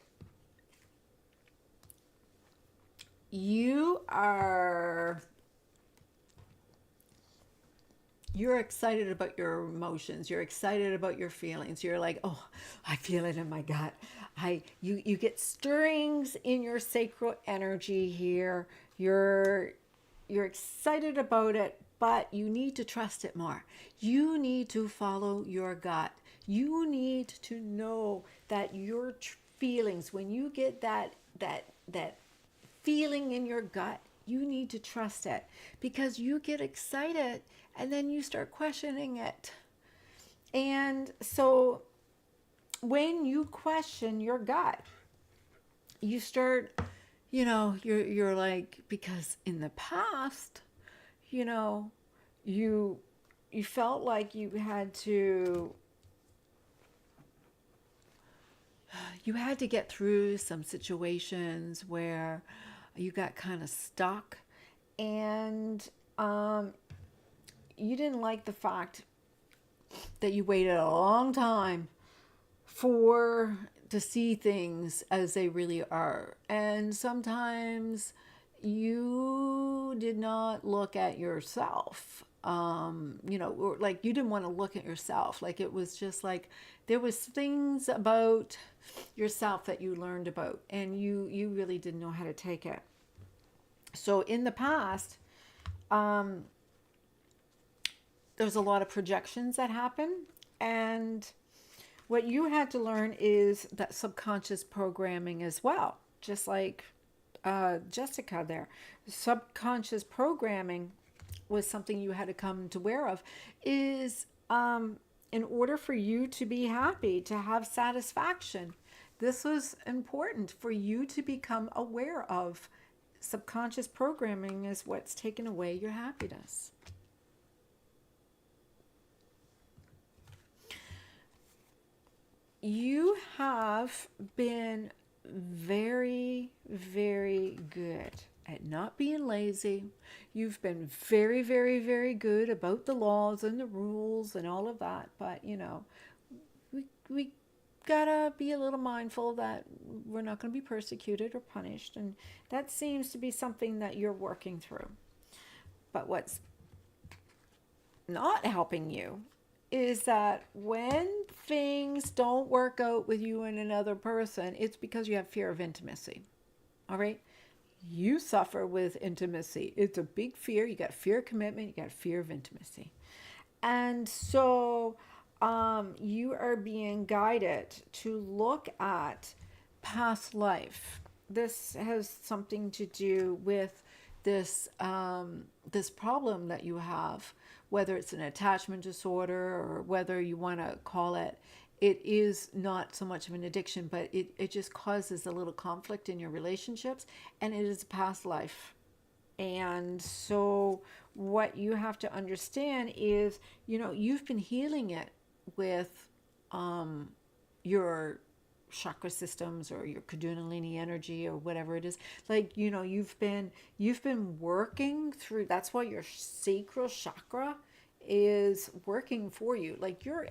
you're excited about your emotions, you're excited about your feelings, you're like, oh, I feel it in my gut. You get stirrings in your sacral energy here. You're excited about it, but you need to trust it more. You need to follow your gut. You need to know that your feelings, when you get that feeling in your gut, you need to trust it, because you get excited and then you start questioning it. And so when you question your gut, you start, you're like, because in the past, you know, you you felt like you had to get through some situations where you got kind of stuck, and you didn't like the fact that you waited a long time for to see things as they really are. And sometimes you did not look at yourself. Or like you didn't want to look at yourself. Like it was just like there was things about yourself that you learned about, and you really didn't know how to take it. So in the past, there's a lot of projections that happen, and what you had to learn is that subconscious programming as well, just like Jessica there. Subconscious programming was something you had to come to aware of, is in order for you to be happy, to have satisfaction, this was important for you to become aware of. Subconscious programming is what's taken away your happiness. You have been very, very good at not being lazy. You've been very, very, very good about the laws and the rules and all of that. But, we gotta be a little mindful that we're not going to be persecuted or punished. And that seems to be something that you're working through. But what's not helping you is that when things don't work out with you and another person, it's because you have fear of intimacy. All right? You suffer with intimacy. It's a big fear. You got fear of commitment, you got fear of intimacy. And so you are being guided to look at past life. This has something to do with this problem that you have, whether it's an attachment disorder or whether you want to call it. It is not so much of an addiction, but it just causes a little conflict in your relationships, and it is a past life. And so, what you have to understand is, you've been healing it with your chakra systems or your kundalini energy or whatever it is. Like, you've been working through. That's why your sacral chakra is working for you. Like your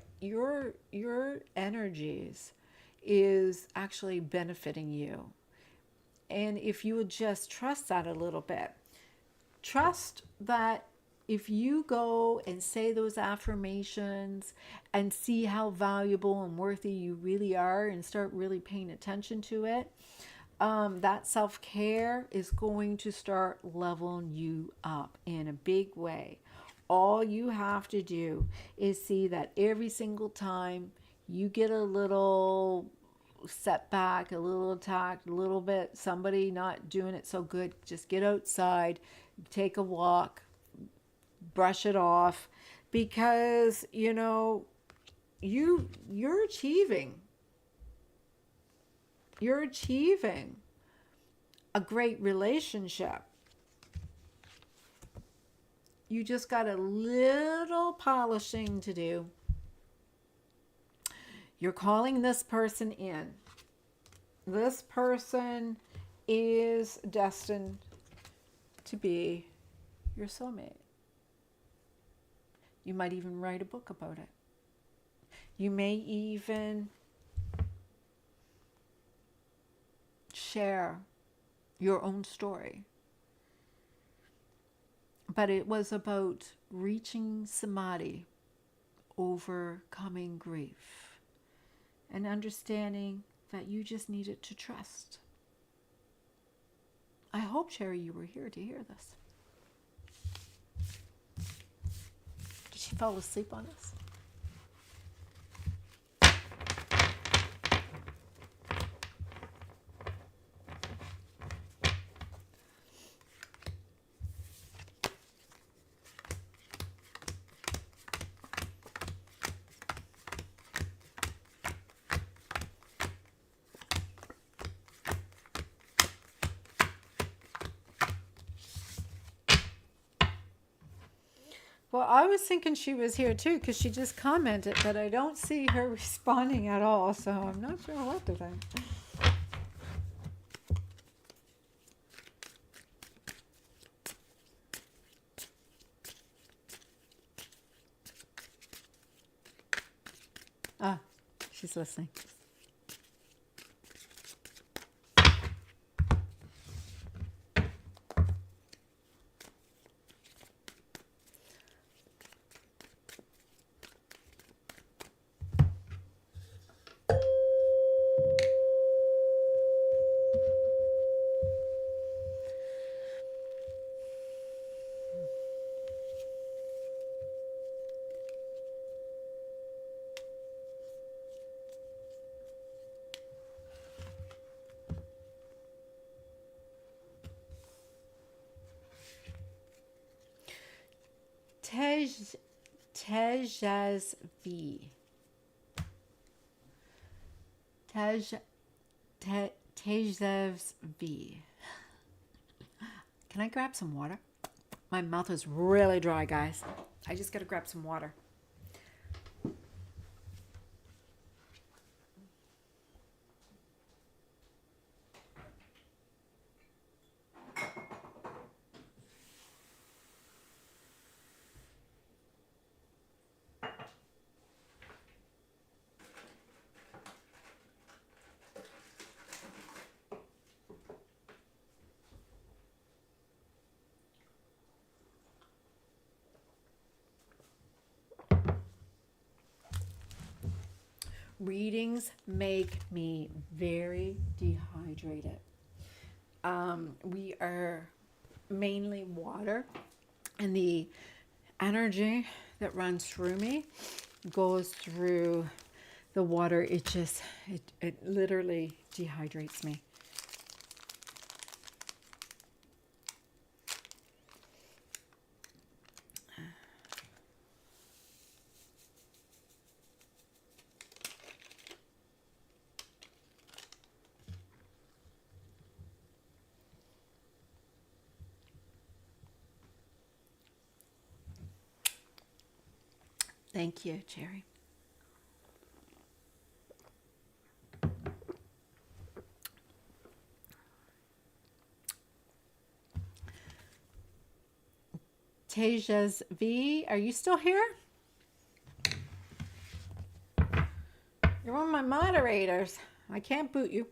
energies is actually benefiting you. And if you would just trust that a little bit, trust that if you go and say those affirmations and see how valuable and worthy you really are and start really paying attention to it, that self care is going to start leveling you up in a big way. All you have to do is see that every single time you get a little setback, a little attack, a little bit, somebody not doing it so good, just get outside, take a walk, brush it off, because you're achieving. You're achieving a great relationship. You just got a little polishing to do. You're calling this person in. This person is destined to be your soulmate. You might even write a book about it. You may even share your own story. But it was about reaching samadhi, overcoming grief, and understanding that you just needed to trust. I hope, Sherry, you were here to hear this. Did she fall asleep on us? Well, I was thinking she was here too because she just commented, but I don't see her responding at all, so I'm not sure what to think. Ah, she's listening. Tejasvi. Tejasvi. Can I grab some water? My mouth is really dry, guys. I just gotta grab some water. Readings make me very dehydrated. We are mainly water, and the energy that runs through me goes through the water. It literally dehydrates me. Thank you, Cherry. Tejas V, are you still here? You're one of my moderators. I can't boot you.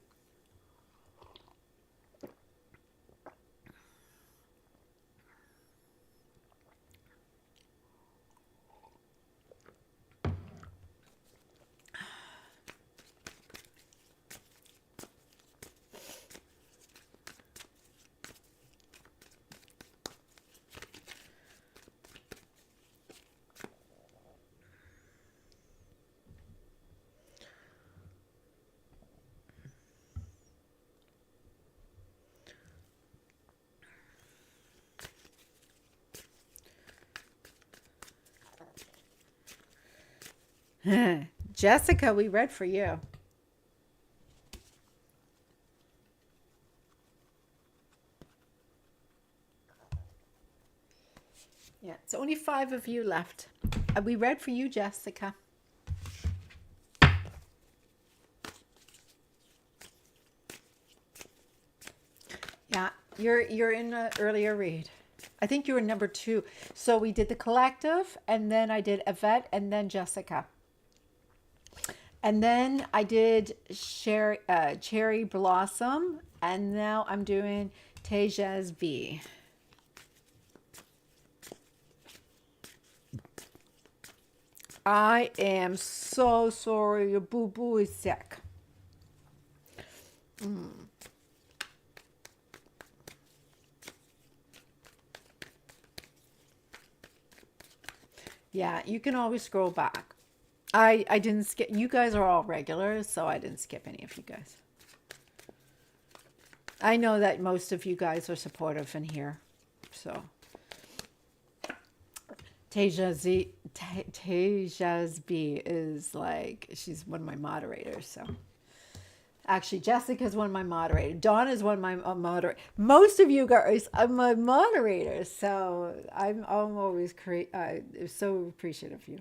Jessica, we read for you. Yeah, it's only 5 of you left. We read for you, Jessica. Yeah, you're in an earlier read. I think you were number 2. So we did the collective, and then I did Yvette, and then Jessica. And then I did Cherry Blossom, and now I'm doing Tejas V. I am so sorry your boo-boo is sick. Yeah, you can always scroll back. I didn't skip. You guys are all regulars, so I didn't skip any of you guys. I know that most of you guys are supportive in here. So Tejas B is like, she's one of my moderators. So actually, Jessica's one of my moderators. Dawn is one of my moderators. Most of you guys are my moderators. So I'm always so appreciative of you.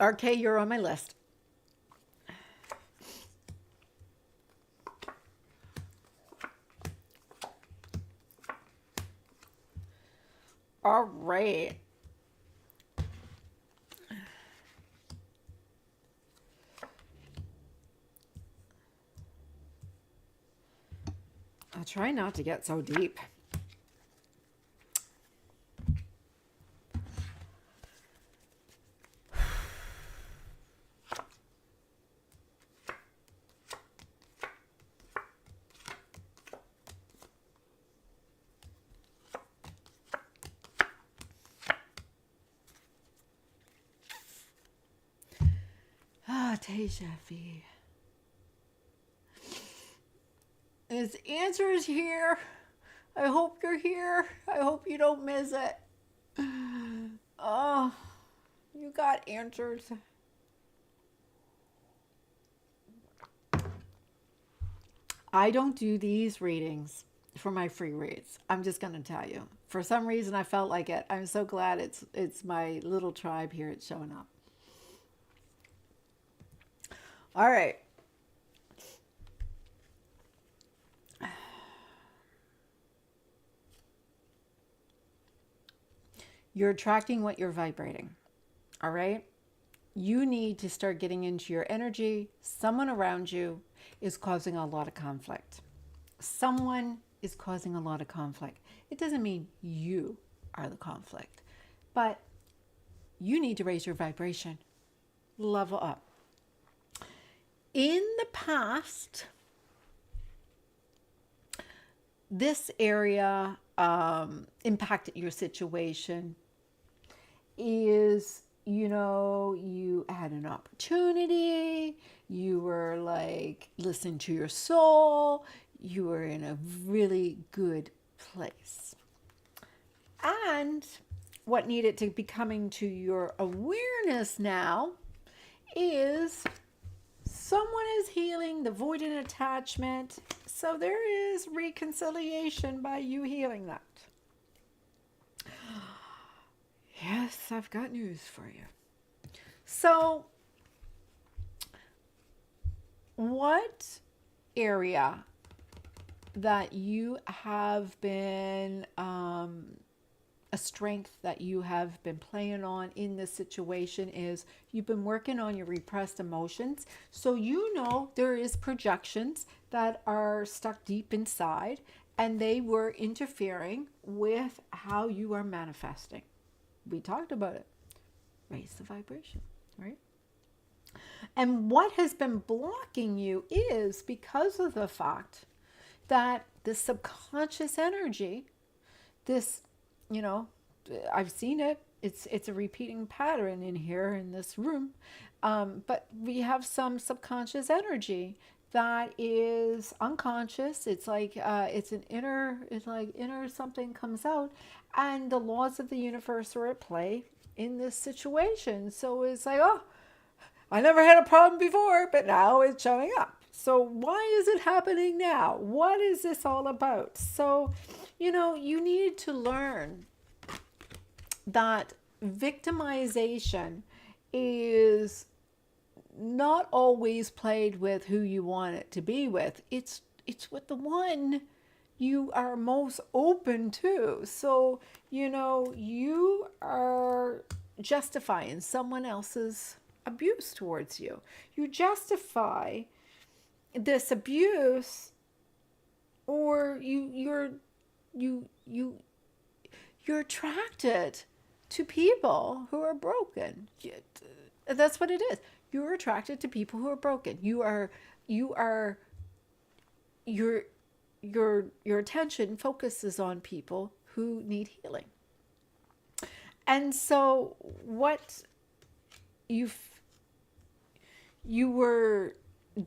RK, you're on my list. All right. I'll try not to get so deep. Tejas V. His answer is here. I hope you're here. I hope you don't miss it. Oh, you got answers. I don't do these readings for my free reads. I'm just going to tell you. For some reason, I felt like it. I'm so glad it's my little tribe here. It's showing up. All right. You're attracting what you're vibrating. All right. You need to start getting into your energy. Someone around you is causing a lot of conflict. Someone is causing a lot of conflict. It doesn't mean you are the conflict, but you need to raise your vibration. Level up. In the past, this area impacted your situation is, you had an opportunity, you were like listening to your soul, you were in a really good place. And what needed to be coming to your awareness now is someone is healing the void in attachment. So there is reconciliation by you healing that. Yes, I've got news for you. So, what area that you have been a strength that you have been playing on in this situation is you've been working on your repressed emotions. So there is projections that are stuck deep inside, and they were interfering with how you are manifesting. We talked about it. Raise the vibration, right? And what has been blocking you is because of the fact that the subconscious energy, this, I've seen it. It's a repeating pattern in here in this room, but we have some subconscious energy that is unconscious. It's like it's like inner something comes out, and the laws of the universe are at play in this situation. So it's like, oh, I never had a problem before, but now it's showing up. So why is it happening now? What is this all about? So, you need to learn that victimization is not always played with who you want it to be with. It's with the one you are most open to. So, you are justifying someone else's abuse towards you. You justify this abuse, or you're attracted to people who are broken. That's what it is. You're attracted to people who are broken. Your attention focuses on people who need healing. And so what you were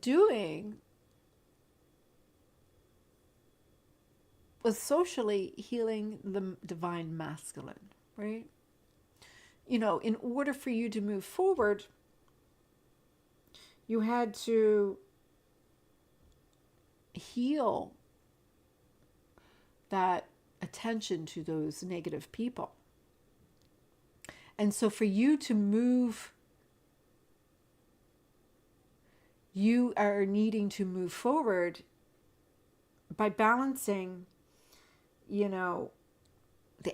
doing was socially healing the divine masculine, right? In order for you to move forward, you had to heal that attention to those negative people. And so for you to move, you are needing to move forward by balancing, the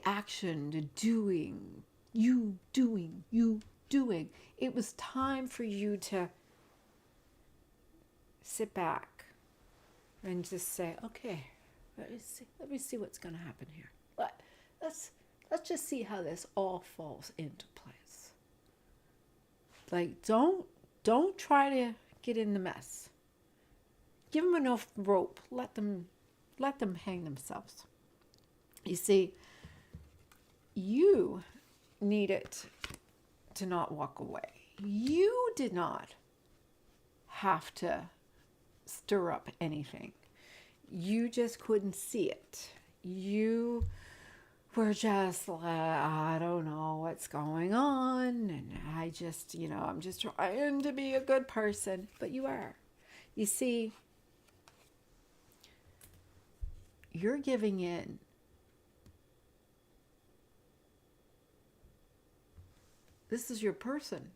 action, the doing. It was time for you to sit back and just say, okay, let me see what's going to happen here. Let's just see how this all falls into place. Like, don't try to get in the mess. Give them enough rope. Let them hang themselves. You see, you needed to not walk away. You did not have to stir up anything. You just couldn't see it. You were just like, I don't know what's going on, and I just, I'm just trying to be a good person. But you are. You see, you're giving in. This is your person.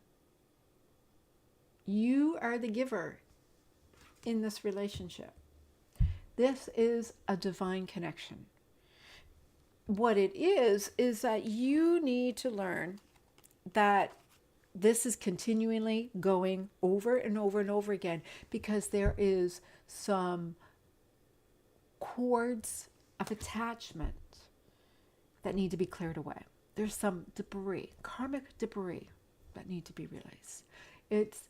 You are the giver in this relationship. This is a divine connection. What it is that you need to learn that this is continually going over and over and over again, because there is some cords of attachment that need to be cleared away. There's some debris, karmic debris, that need to be released. It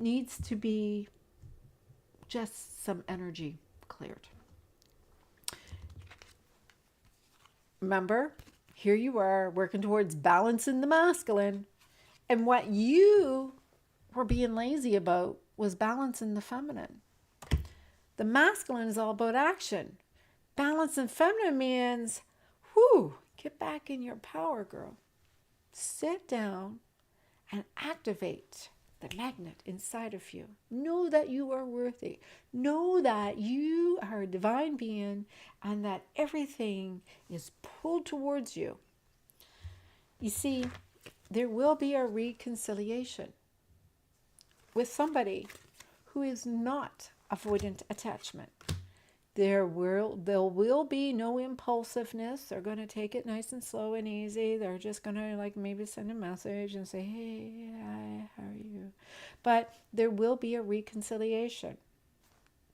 needs to be just some energy cleared. Remember, here you are working towards balancing the masculine. And what you were being lazy about was balancing the feminine. The masculine is all about action. Balancing feminine means, whoo, get back in your power, girl. Sit down and activate the magnet inside of you. Know that you are worthy. Know that you are a divine being and that everything is pulled towards you. You see, there will be a reconciliation with somebody who is not avoidant attachment. There will be no impulsiveness. They're going to take it nice and slow and easy. They're just going to like maybe send a message and say, hey, hi, how are you? But there will be a reconciliation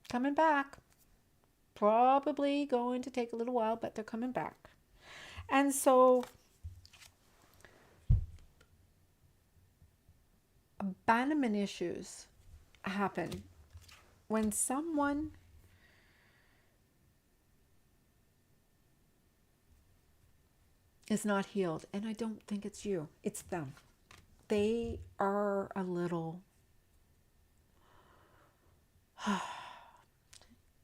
coming back. Probably going to take a little while, but they're coming back. And so abandonment issues happen when someone is not healed. And I don't think it's you, it's them. They are a little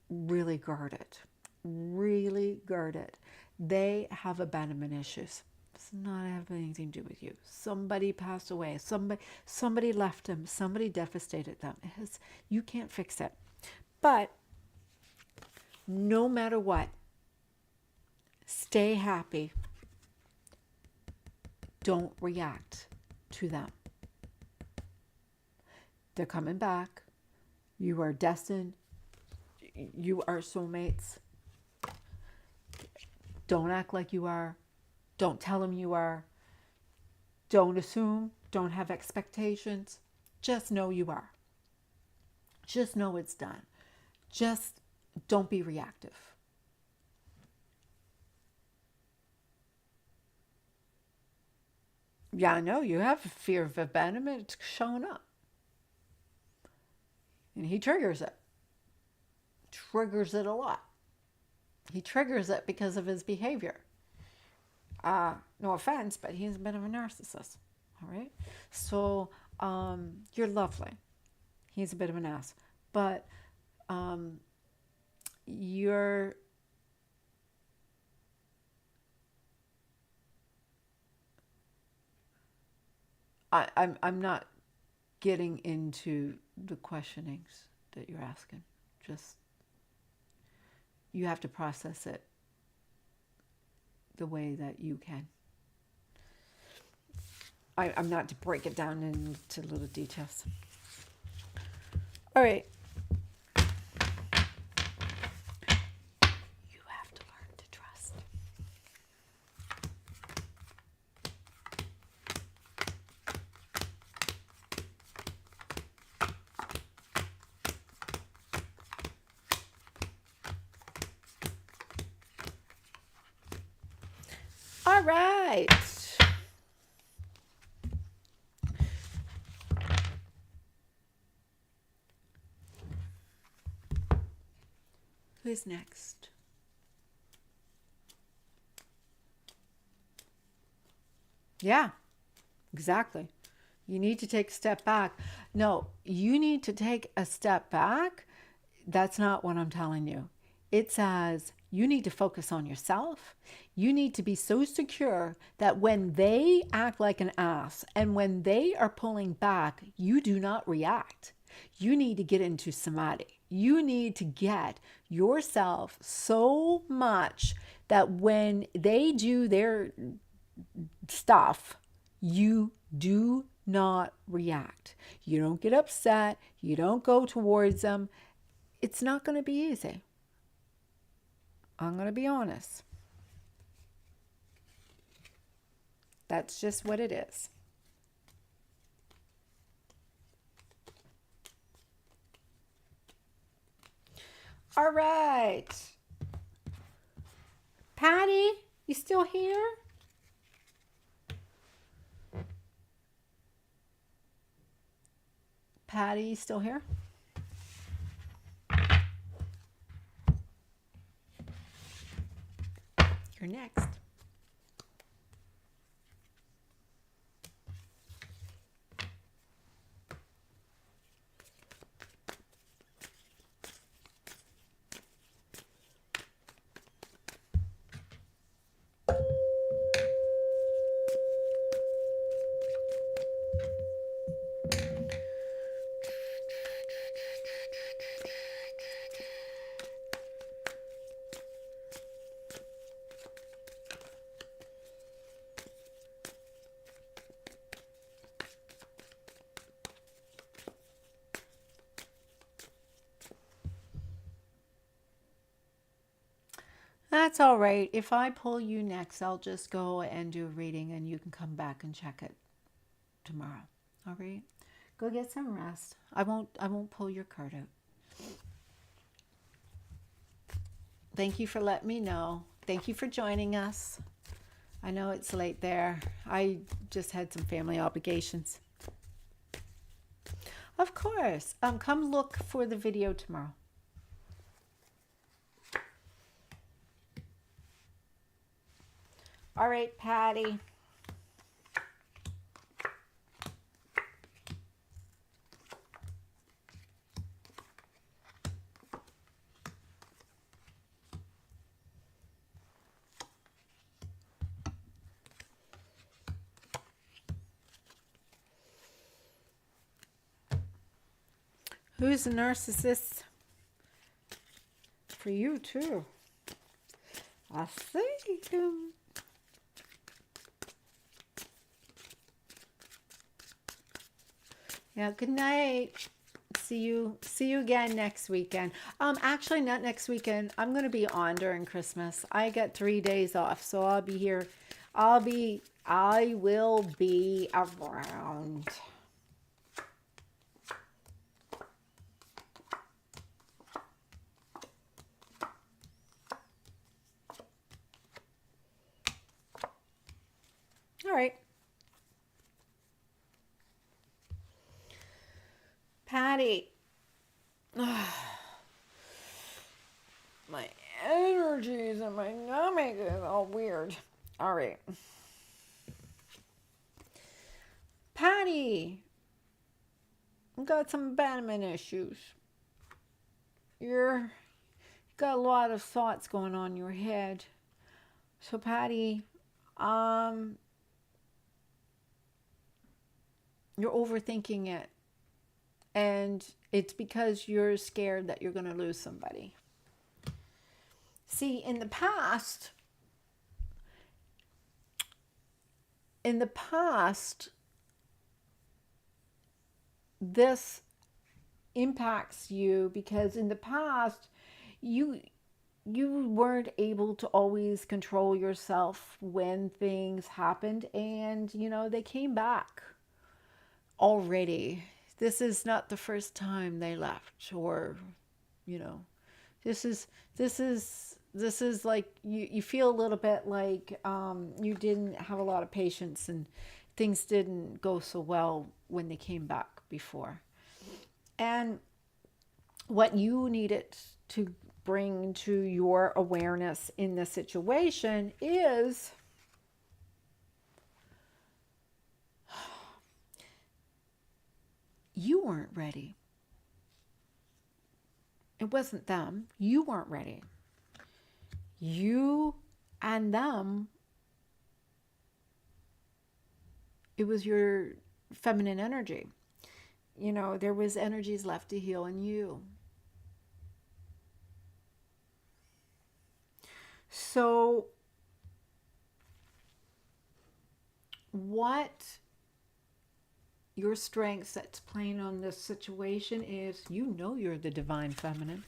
really guarded. Really guarded. They have abandonment issues. It's not having anything to do with you. Somebody passed away. Somebody left them. Somebody devastated them. You can't fix it. But no matter what, stay happy. Don't react to them. They're coming back. You are destined. You are soulmates. Don't act like you are. Don't tell them you are. Don't assume. Don't have expectations. Just know you are. Just know it's done. Just don't be reactive. Yeah, I know you have a fear of abandonment. It's showing up. And he triggers it. Triggers it a lot. He triggers it because of his behavior. No offense, but he's a bit of a narcissist. All right? So you're lovely. He's a bit of an ass. But you're... I'm not getting into the questionings that you're asking. Just, you have to process it the way that you can. I'm not to break it down into little details. All right. You have to learn to trust. All right. Who's next? Yeah, exactly. You need to take a step back. No, you need to take a step back. That's not what I'm telling you. It says you need to focus on yourself. You need to be so secure that when they act like an ass and when they are pulling back, you do not react. You need to get into samadhi. You need to get yourself so much that when they do their stuff, you do not react. You don't get upset. You don't go towards them. It's not going to be easy. I'm going to be honest. That's just what it is. All right. Patty, you still here? Patty, you still here? You're next. That's all right. If I pull you next, I'll just go and do a reading and you can come back and check it tomorrow. All right? Go get some rest. I won't pull your card out. Thank you for letting me know. Thank you for joining us. I know it's late there. I just had some family obligations. Of course. Come look for the video tomorrow. All right, Patty. Who's the narcissist? For you, too. I see him. Yeah, good night. See you again next weekend. Actually not next weekend. I'm going to be on during Christmas. I get 3 days off, so I'll be here. I will be around. All right. Patty. My energies and my stomach is all weird. All right. Patty. I've got some abandonment issues. You've got a lot of thoughts going on in your head. So Patty, you're overthinking it. And it's because you're scared that you're going to lose somebody. See, in the past, this impacts you because in the past, you weren't able to always control yourself when things happened, and they came back already. This is not the first time they left, or this is like you feel a little bit like you didn't have a lot of patience and things didn't go so well when they came back before. And what you needed to bring to your awareness in this situation is you weren't ready. It wasn't them. You weren't ready. You and them, it was your feminine energy. There was energies left to heal in you. So what your strengths that's playing on this situation is you're the divine feminine.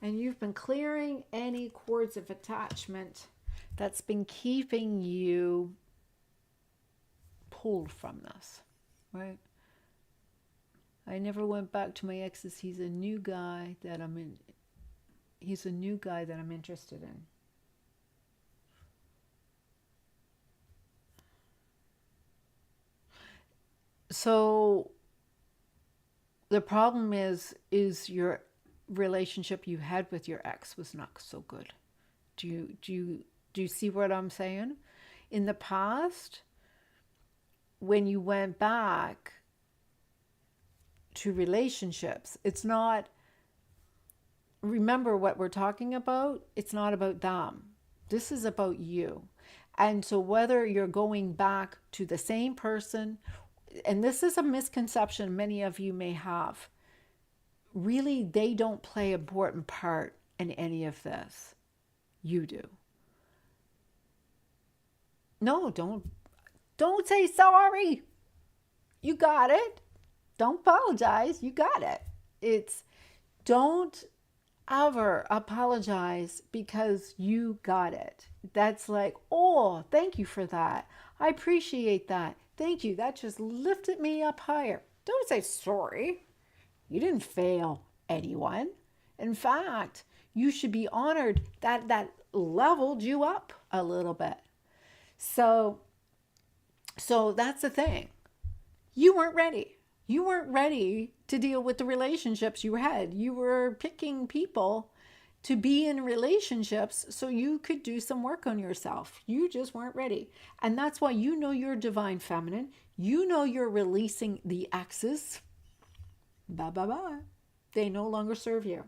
And you've been clearing any cords of attachment that's been keeping you pulled from this, right? I never went back to my exes. He's a new guy that I'm interested in. So the problem is your relationship you had with your ex was not so good. Do you see what I'm saying? In the past, when you went back to relationships, it's not, remember what we're talking about, it's not about them. This is about you. And so whether you're going back to the same person, and this is a misconception many of you may have, really they don't play an important part in any of this. You do. No, don't say sorry. You got it. Don't apologize. You got it. Don't ever apologize because you got it. That's like, oh, thank you for that. I appreciate that. Thank you. That just lifted me up higher. Don't say sorry. You didn't fail anyone. In fact, you should be honored that that leveled you up a little bit. So that's the thing. You weren't ready. You weren't ready to deal with the relationships you had. You were picking people to be in relationships so you could do some work on yourself. You just weren't ready. And that's why you know you're divine feminine. You know you're releasing the exes. Bye bye bye. They no longer serve you.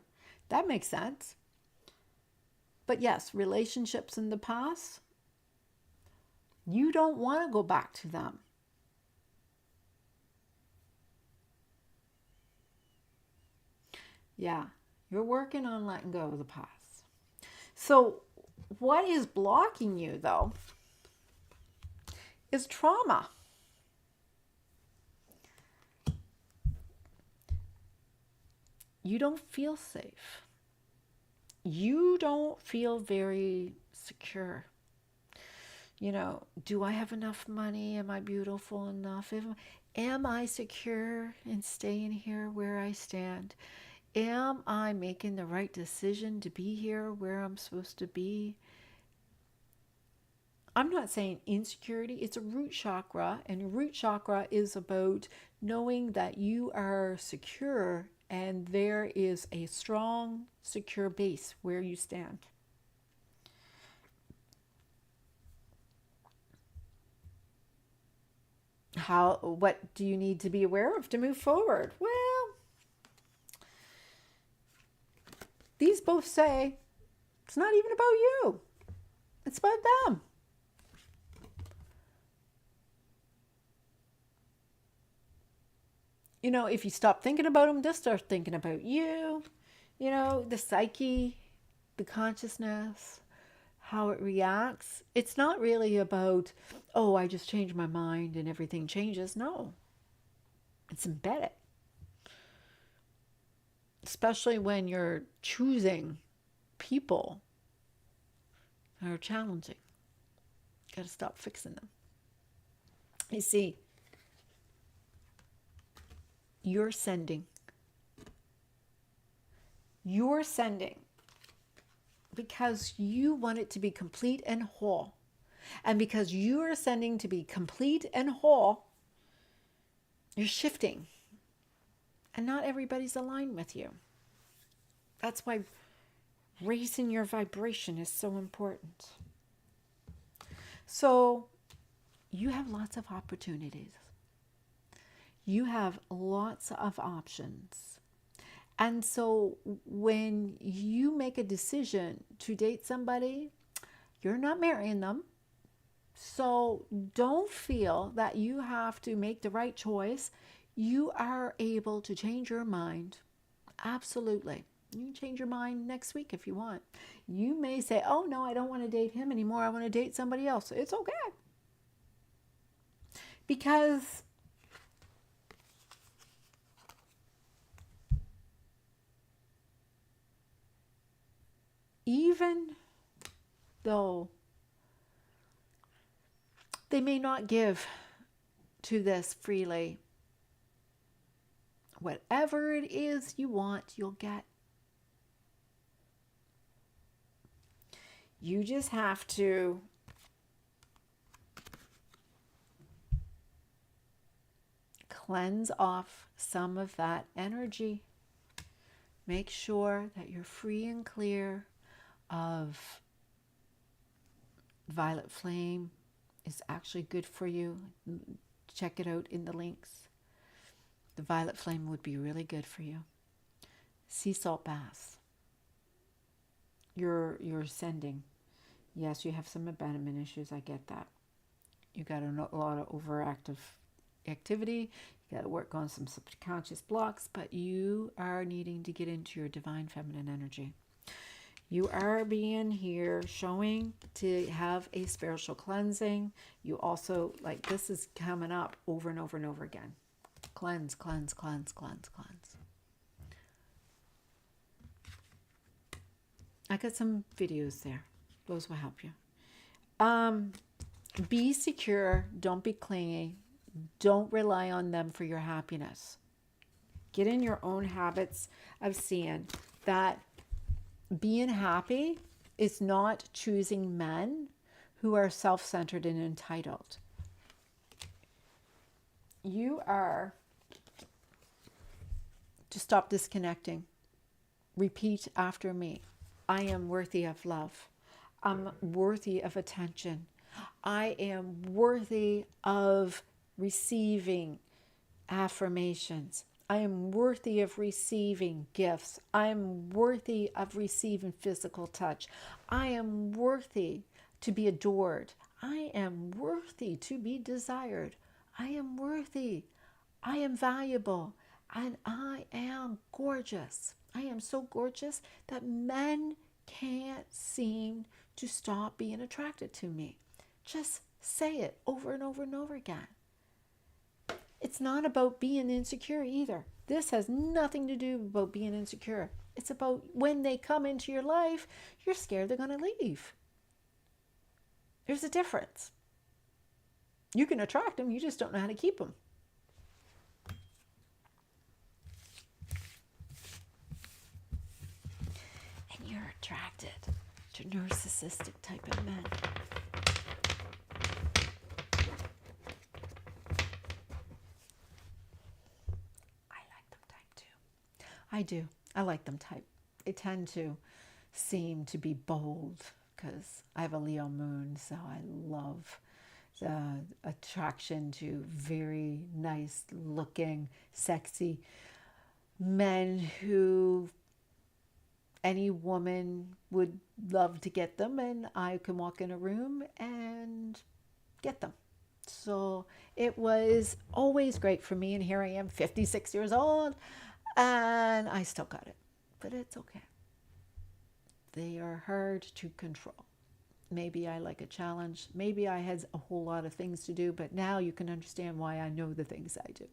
That makes sense. But yes, relationships in the past, you don't want to go back to them. Yeah, you're working on letting go of the past. So, what is blocking you though is trauma. You don't feel safe. You don't feel very secure. You know, do I have enough money? Am I beautiful enough? Am I secure in staying here where I stand? Am I making the right decision to be here where I'm supposed to be? I'm not saying insecurity, it's a root chakra, and root chakra is about knowing that you are secure and there is a strong, secure base where you stand. What do you need to be aware of to move forward? Well, these both say it's not even about you. It's about them. You know, if you stop thinking about them, they'll start thinking about you. You know, the psyche, the consciousness, how it reacts. It's not really about, oh, I just changed my mind and everything changes. No, it's embedded. Especially when you're choosing people that are challenging. Got to stop fixing them. You see, you're sending. You're sending because you want it to be complete and whole. And because you are sending to be complete and whole, you're shifting. And not everybody's aligned with you. That's why raising your vibration is so important. So you have lots of opportunities. You have lots of options. And so when you make a decision to date somebody, you're not marrying them. So don't feel that you have to make the right choice. You are able to change your mind. Absolutely. You can change your mind next week if you want. You may say, oh no, I don't want to date him anymore. I want to date somebody else. It's okay. Because even though they may not give to this freely, whatever it is you want, you'll get. You just have to cleanse off some of that energy. Make sure that you're free and clear of violet flame. Is actually good for you. Check it out in the links. The violet flame would be really good for you. Sea salt baths. You're sending. Yes, you have some abandonment issues. I get that. You got a lot of overactive activity. You got to work on some subconscious blocks, but you are needing to get into your divine feminine energy. You are being here showing to have a spiritual cleansing. You also, like, this is coming up over and over and over again. Cleanse, cleanse, cleanse, cleanse, cleanse. I got some videos there. Those will help you. Be secure. Don't be clingy. Don't rely on them for your happiness. Get in your own habits of seeing that being happy is not choosing men who are self-centered and entitled. You are to stop disconnecting. Repeat after me. I am worthy of love. I'm worthy of attention. I am worthy of receiving affirmations. I am worthy of receiving gifts. I am worthy of receiving physical touch. I am worthy to be adored. I am worthy to be desired. I am worthy. I am valuable. And I am gorgeous. I am so gorgeous that men can't seem to stop being attracted to me. Just say it over and over and over again. It's not about being insecure either. This has nothing to do about being insecure. It's about when they come into your life, you're scared they're going to leave. There's a difference. You can attract them, you just don't know how to keep them. And you're attracted to narcissistic type of men. I do. I like them type. They tend to seem to be bold because I have a Leo moon, so I love the attraction to very nice looking, sexy men who any woman would love to get them, and I can walk in a room and get them. So it was always great for me, and here I am, 56 years old, and I still got it. But it's okay. They are hard to control. Maybe I like a challenge. Maybe I had a whole lot of things to do, but now you can understand why I know the things I do.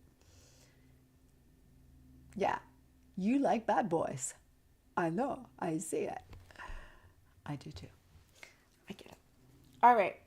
Yeah, you like bad boys. I know. I see it. I do too. I get it. All right.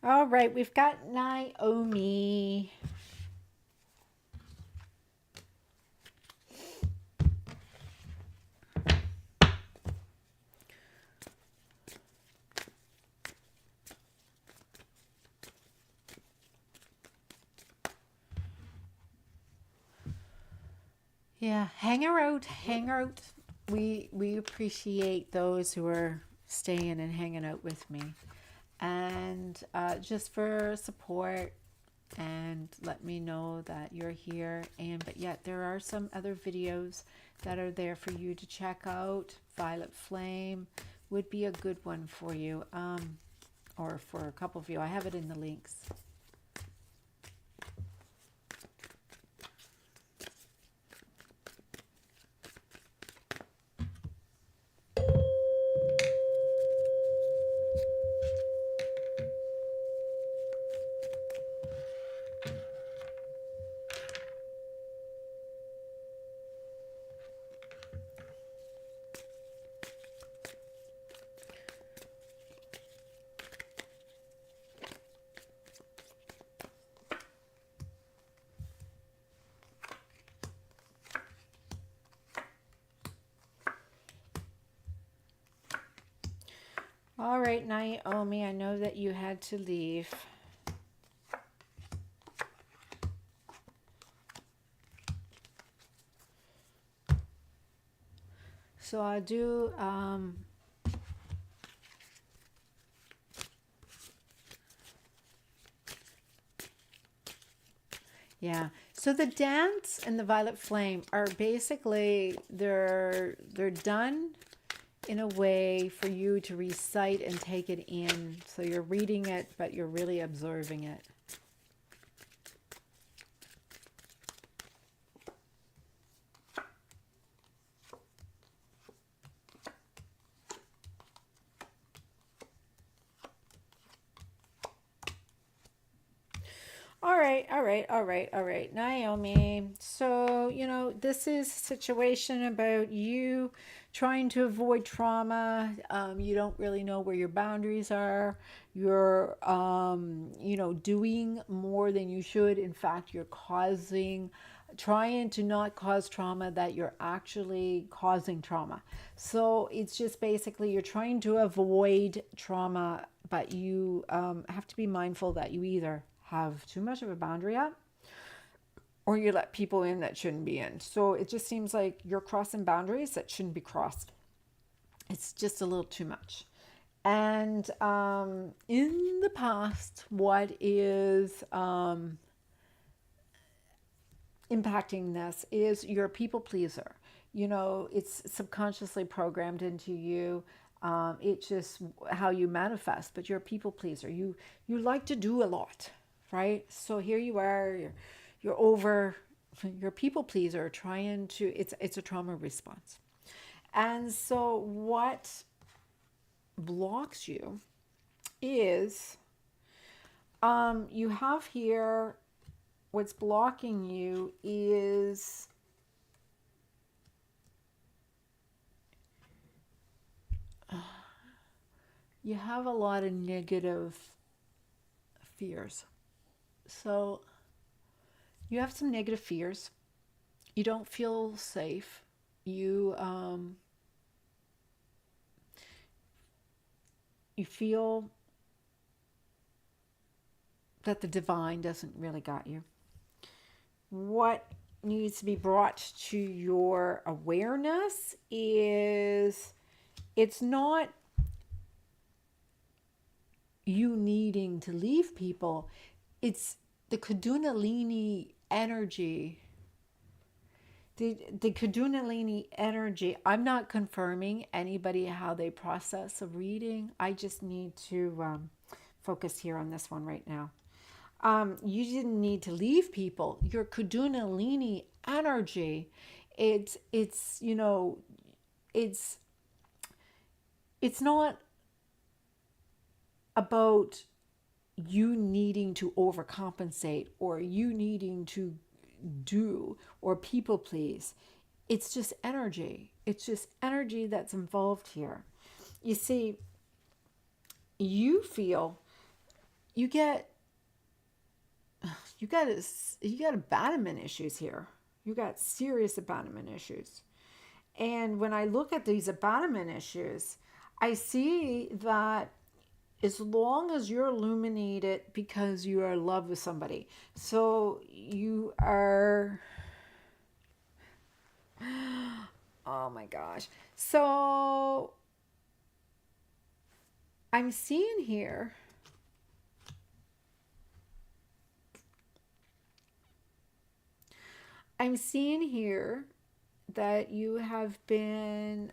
All right, we've got Naomi. Yeah, hang out, hang out. We appreciate those who are staying and hanging out with me, and just for support and let me know that you're here. And but yet there are some other videos that are there for you to check out. Violet Flame would be a good one for you, or for a couple of you. I have it in the links. All right, Naomi, I know that you had to leave. So I do Yeah. So the dance and the violet flame are basically they're done in a way for you to recite and take it in. So you're reading it, but you're really observing it. All right, Naomi. So, this is a situation about you trying to avoid trauma. You don't really know where your boundaries are. You're, doing more than you should. In fact, you're trying to not cause trauma that you're actually causing trauma. So it's just basically you're trying to avoid trauma, but you have to be mindful that you either have too much of a boundary up or you let people in that shouldn't be in. So it just seems like you're crossing boundaries that shouldn't be crossed. It's just a little too much. And in the past, what is impacting this is you're a people pleaser. It's subconsciously programmed into you. It's just how you manifest, but you're a people pleaser. You like to do a lot, right? So here you are, you're over, you're a people pleaser trying to. It's a trauma response, and so what blocks you is you have here what's blocking you is you have a lot of negative fears. So you have some negative fears. You don't feel safe. You feel that the divine doesn't really got you. What needs to be brought to your awareness is it's not you needing to leave people, it's the Kundalini energy. The Kundalini energy, I'm not confirming anybody how they process a reading. I just need to focus here on this one right now. You didn't need to leave people. Your Kundalini energy, it's it's it's not about you needing to overcompensate or you needing to do or people please. It's just energy. It's just energy that's involved here. You see, you feel you get you got you got abandonment issues here. You got serious abandonment issues. And when I look at these abandonment issues, I see that as long as you're illuminated because you are in love with somebody. So you are, oh my gosh. So I'm seeing here, I'm seeing here that you have been,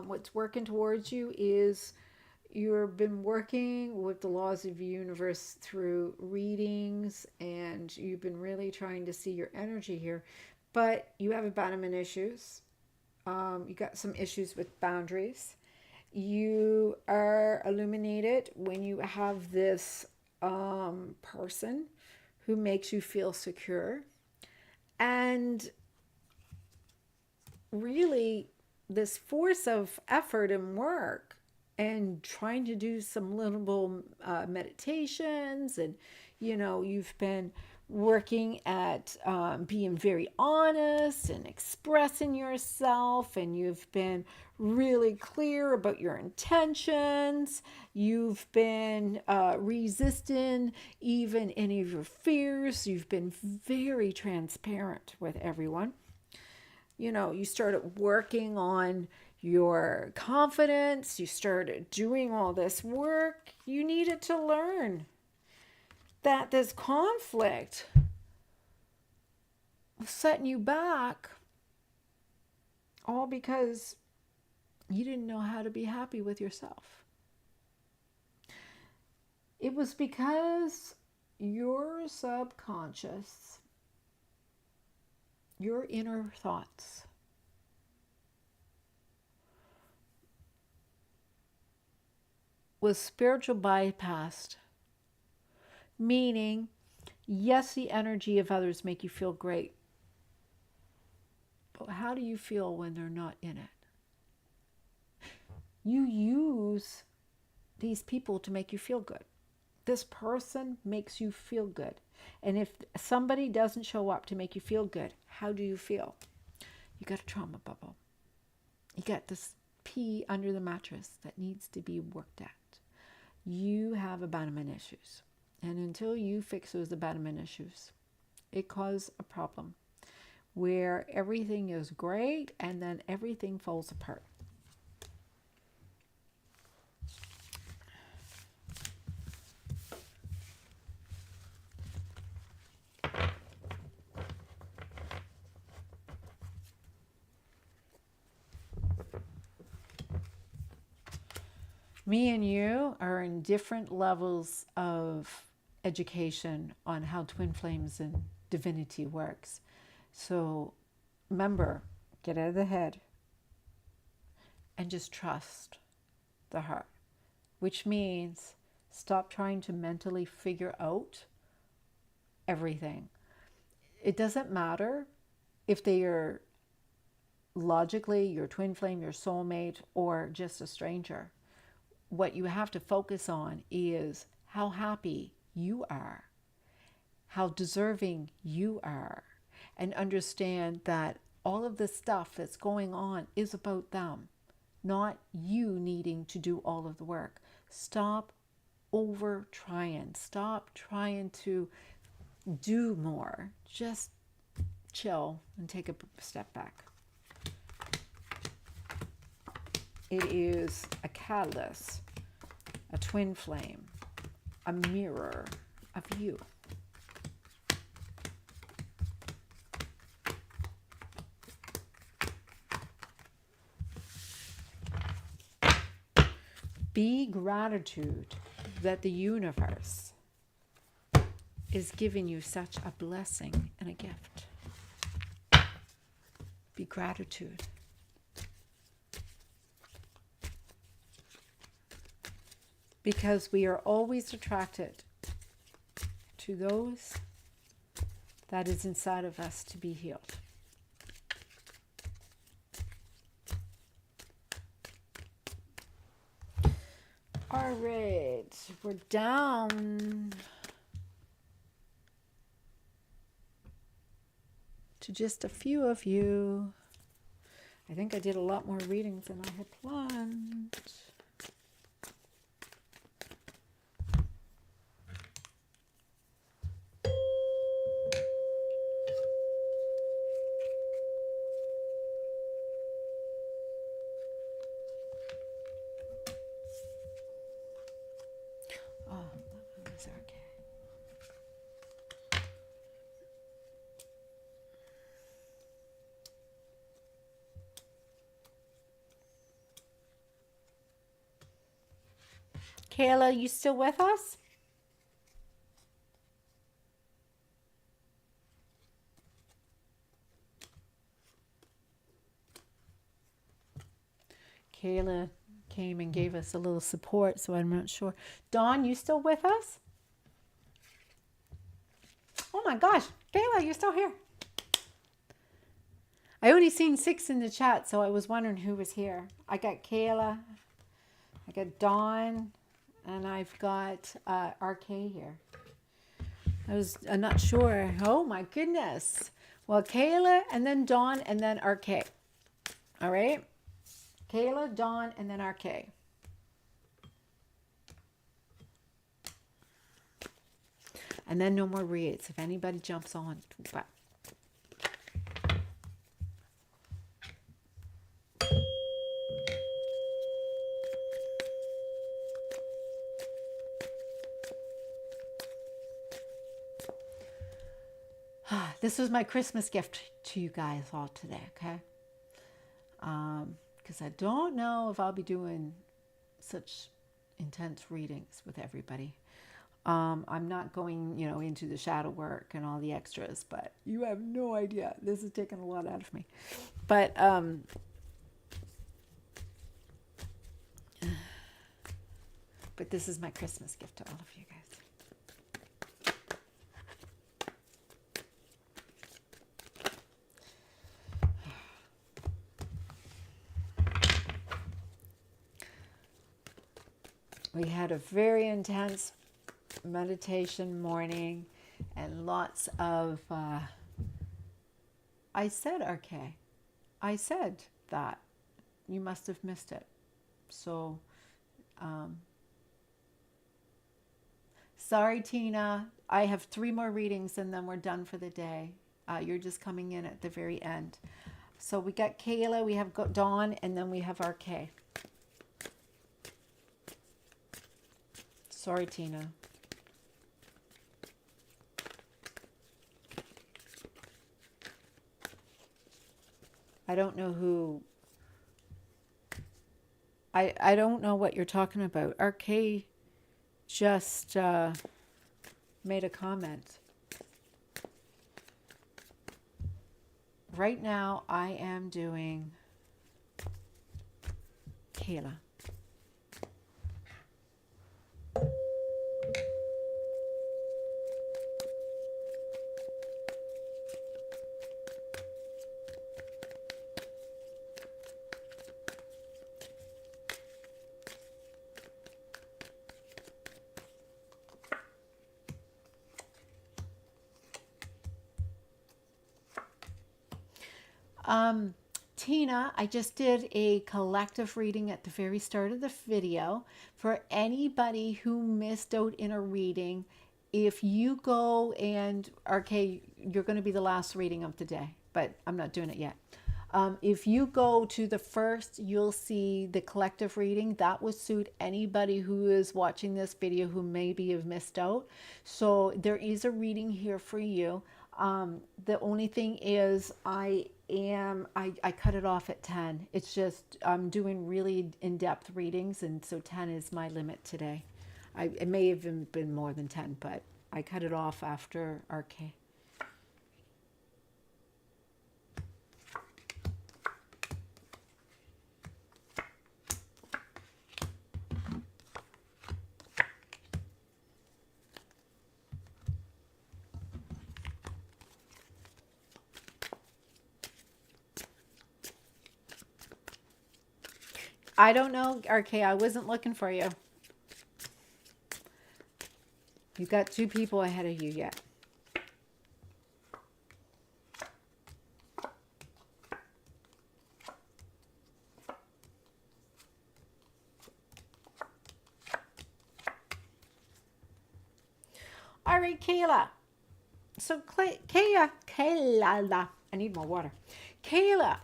what's working towards you is you've been working with the laws of the universe through readings and you've been really trying to see your energy here, but you have abandonment issues. You got some issues with boundaries. You are illuminated when you have this person who makes you feel secure. And really, this force of effort and work and trying to do some little meditations, and you've been working at being very honest and expressing yourself, and you've been really clear about your intentions. You've been resisting even any of your fears. You've been very transparent with everyone. You started working on your confidence, you started doing all this work. You needed to learn that this conflict was setting you back, all because you didn't know how to be happy with yourself. It was because your subconscious, your inner thoughts, was spiritual bypassed, meaning, yes, the energy of others make you feel great, but how do you feel when they're not in it? You use these people to make you feel good. This person makes you feel good. And if somebody doesn't show up to make you feel good, how do you feel? You got a trauma bubble. You got this pee under the mattress that needs to be worked at. You have abandonment issues. And until you fix those abandonment issues, it causes a problem where everything is great and then everything falls apart. Me and you are in different levels of education on how twin flames and divinity works. So remember, get out of the head and just trust the heart, which means stop trying to mentally figure out everything. It doesn't matter if they are logically your twin flame, your soulmate, or just a stranger. What you have to focus on is how happy you are, how deserving you are, and understand that all of the stuff that's going on is about them, not you needing to do all of the work. Stop over trying. Stop trying to do more. Just chill and take a step back. It is a catalyst, a twin flame, a mirror of you. Be gratitude that the universe is giving you such a blessing and a gift. Be gratitude. Because we are always attracted to those that is inside of us to be healed. All right, we're down to just a few of you. I think I did a lot more readings than I had planned. Oh, that was okay. Kayla, you still with us? Kayla came and gave us a little support, so I'm not sure. Dawn, you still with us? Oh my gosh, Kayla, you're still here. I only seen 6 in the chat, so I was wondering who was here. I got Kayla, I got Dawn, and I've got RK here. I'm not sure. Oh my goodness. Well, Kayla, and then Dawn, and then RK. All right? Kayla, Dawn, and then RK. And then no more reads. If anybody jumps on. But This was my Christmas gift to you guys all today, okay? Because I don't know if I'll be doing such intense readings with everybody. I'm not going, into the shadow work and all the extras, but you have no idea. This has taken a lot out of me. But this is my Christmas gift to all of you guys. We had a very intense meditation morning and lots of, I said, RK, I said that. You must have missed it. So, sorry, Tina. I have 3 more readings and then we're done for the day. You're just coming in at the very end. So we got Kayla, we have Dawn, and then we have RK. Sorry, Tina. I don't know who. I don't know what you're talking about. RK just made a comment. Right now, I am doing Kayla. Tina, I just did a collective reading at the very start of the video. For anybody who missed out in a reading, if you go and, RK, you're going to be the last reading of the day, but I'm not doing it yet. If you go to the first, you'll see the collective reading. That will suit anybody who is watching this video who maybe have missed out. So there is a reading here for you. The only thing is I cut it off at 10. It's just I'm doing really in-depth readings, and so 10 is my limit today. It may have even been more than 10, but I cut it off after RK. I don't know, RK. I wasn't looking for you. You've got 2 people ahead of you yet. All right, Kayla. So Kayla, I need more water. Kayla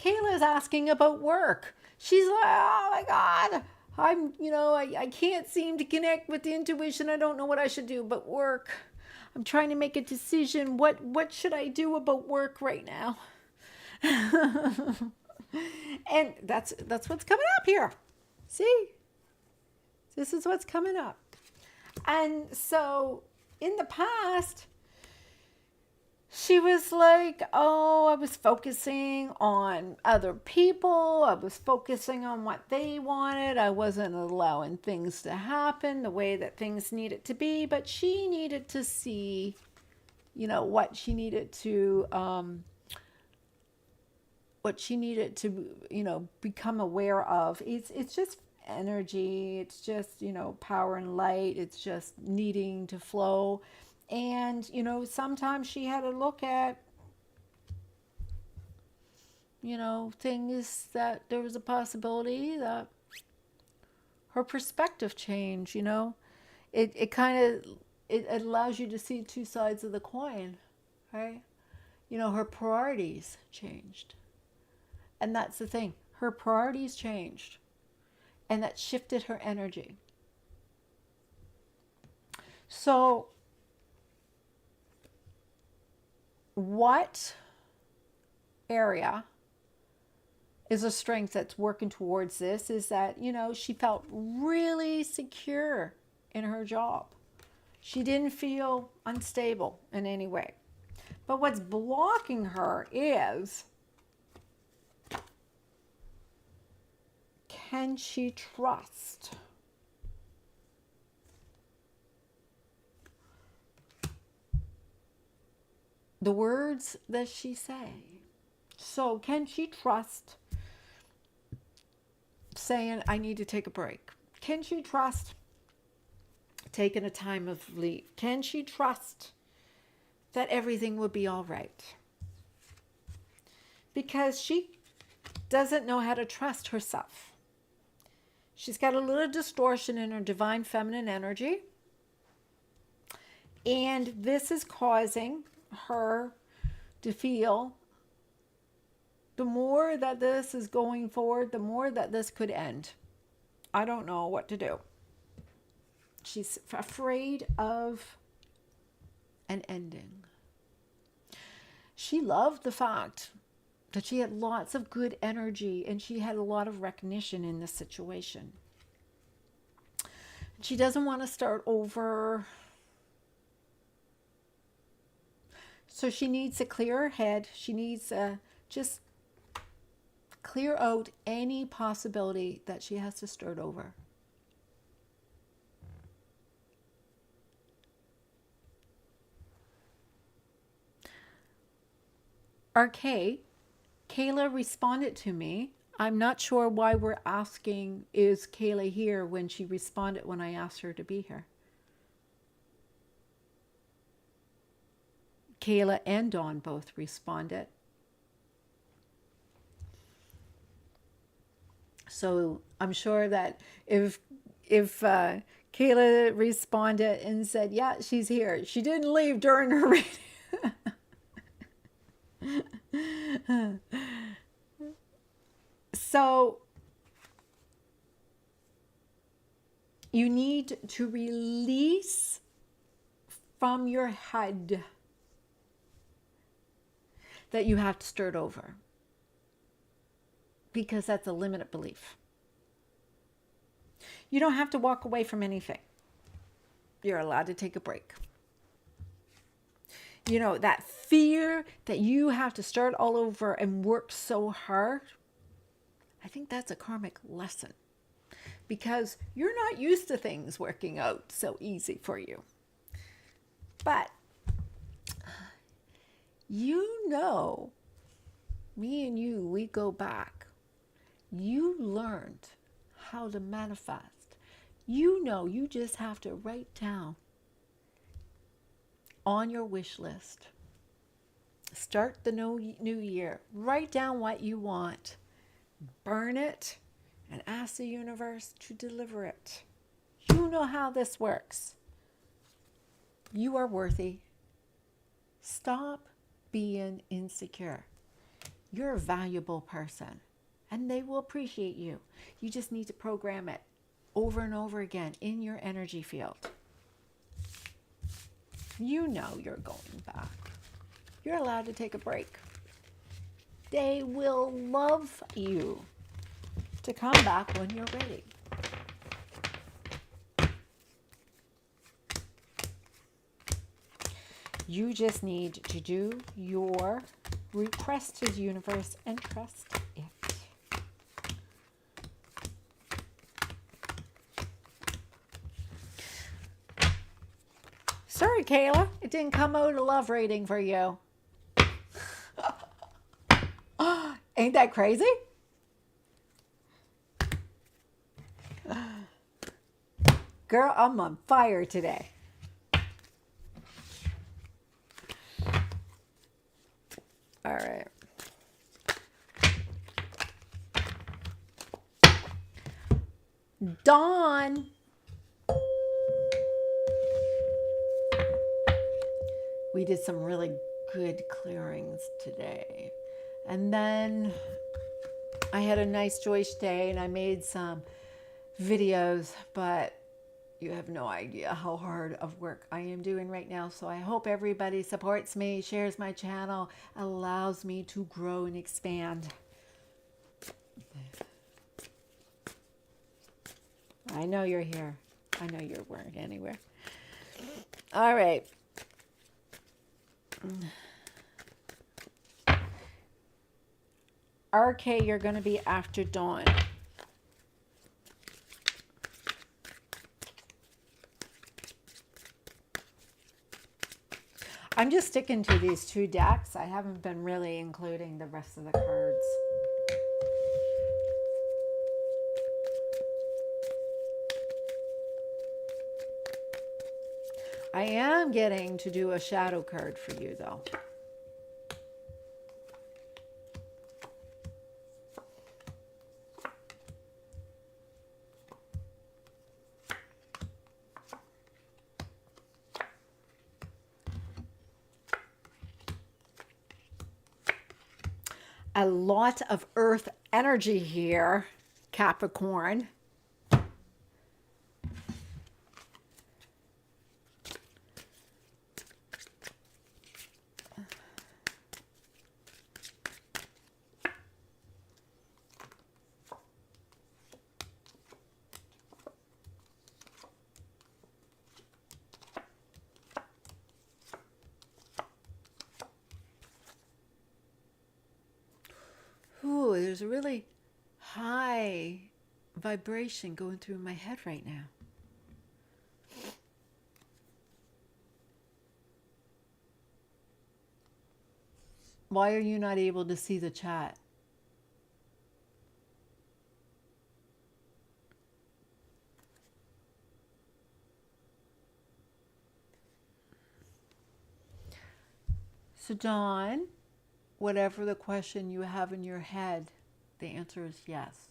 is asking about work. She's like, oh my God, I can't seem to connect with the intuition. I don't know what I should do, but work. I'm trying to make a decision. What should I do about work right now? And that's what's coming up here. See? This is what's coming up. And so in the past, she was like, oh, I was focusing on other people. I was focusing on what they wanted. I wasn't allowing things to happen the way that things needed to be. But she needed to see, what she needed to, become aware of. It's just energy. It's just, power and light. It's just needing to flow. And, sometimes she had to look at, things that there was a possibility that her perspective changed, It kind of, it allows you to see 2 sides of the coin, right? Her priorities changed. And that's the thing. Her priorities changed. And that shifted her energy. So what area is a strength that's working towards this is that, she felt really secure in her job. She didn't feel unstable in any way. But what's blocking her is, can she trust? The words that she say. So can she trust saying, I need to take a break? Can she trust taking a time of leave? Can she trust that everything will be all right? Because she doesn't know how to trust herself. She's got a little distortion in her divine feminine energy. And this is causing her to feel the more that this is going forward, the more that this could end. I don't know what to do. She's afraid of an ending. She loved the fact that she had lots of good energy and she had a lot of recognition in this situation. She doesn't want to start over. So she needs to clear her head. She needs to just clear out any possibility that she has to start over. RK, Kayla responded to me. I'm not sure why we're asking, is Kayla here, when she responded when I asked her to be here. Kayla and Dawn both responded. So I'm sure that if Kayla responded and said, yeah, she's here, she didn't leave during her reading. So you need to release from your head that you have to start over, because that's a limited belief. You don't have to walk away from anything. You're allowed to take a break. That fear that you have to start all over and work so hard, I think that's a karmic lesson, because you're not used to things working out so easy for you. But me and you, we go back. You learned how to manifest. You just have to write down on your wish list. Start the new year. Write down what you want. Burn it and ask the universe to deliver it. You know how this works. You are worthy. Stop being insecure. You're a valuable person and they will appreciate you. You just need to program it over and over again in your energy field. You're going back. You're allowed to take a break. They will love you to come back when you're ready. You just need to do your request to the universe and trust it. Sorry, Kayla, it didn't come out a love reading for you. Ain't that crazy? Girl, I'm on fire today. All right. Dawn. We did some really good clearings today. And then I had a nice Joyce day and I made some videos, but You have no idea how hard of work I am doing right now. So I hope everybody supports me, shares my channel, allows me to grow and expand. I know you're here. I know you weren't anywhere. All right. RK, you're going to be after Dawn. I'm just sticking to these two decks. I haven't been really including the rest of the cards. I am getting to do a shadow card for you, though. A lot of earth energy here, Capricorn. Ooh, there's a really high vibration going through my head right now. Why are you not able to see the chat? So, Dawn, whatever the question you have in your head, the answer is yes.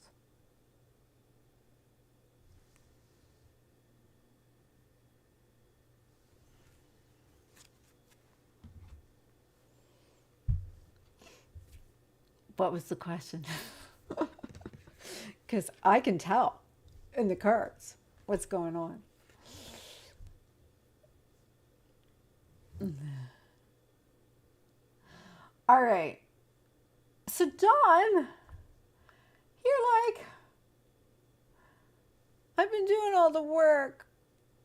What was the question? Because I can tell in the cards what's going on. All right. So, Dawn, you're like, I've been doing all the work.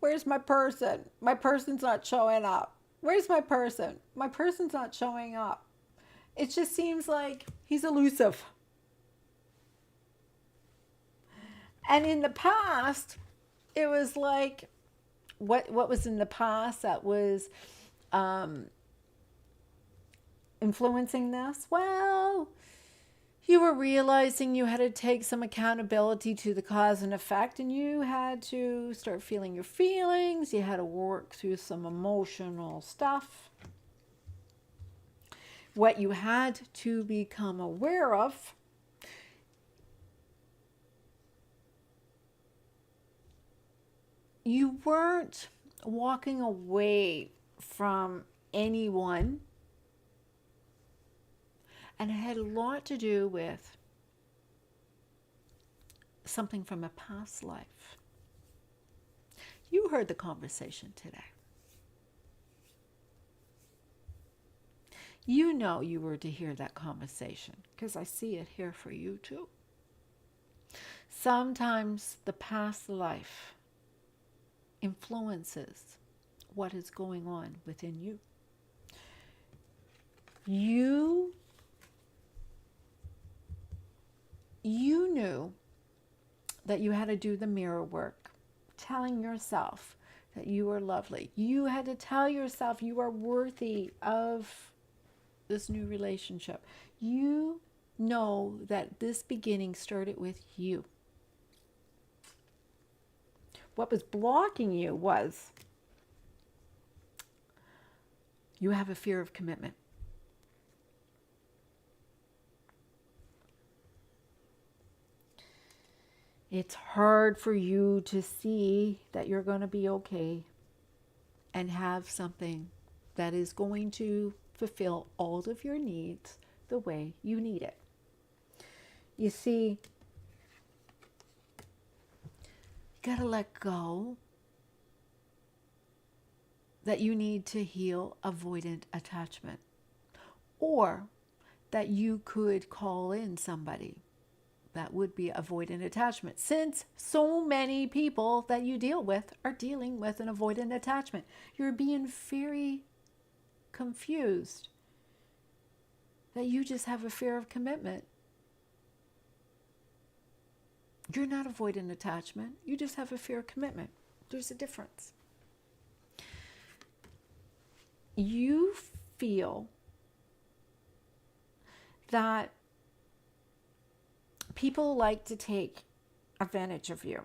Where's my person? My person's not showing up. Where's my person? My person's not showing up. It just seems like he's elusive. And in the past, it was like, what was in the past that was influencing this? Well, you were realizing you had to take some accountability to the cause and effect, and you had to start feeling your feelings. You had to work through some emotional stuff. What you had to become aware of, you weren't walking away from anyone, and it had a lot to do with something from a past life. You heard the conversation today. You know you were to hear that conversation because I see it here for you too. Sometimes the past life influences what is going on within you. You knew that you had to do the mirror work, telling yourself that you are lovely. You had to tell yourself you are worthy of this new relationship. You know that this beginning started with you. What was blocking you was you have a fear of commitment. It's hard for you to see that you're going to be okay and have something that is going to fulfill all of your needs the way you need it. You see, you got to let go that you need to heal avoidant attachment, or that you could call in somebody that would be avoidant attachment, since so many people that you deal with are dealing with an avoidant attachment. You're being very confused that you just have a fear of commitment. You're not avoidant attachment. You just have a fear of commitment. There's a difference. You feel that people like to take advantage of you.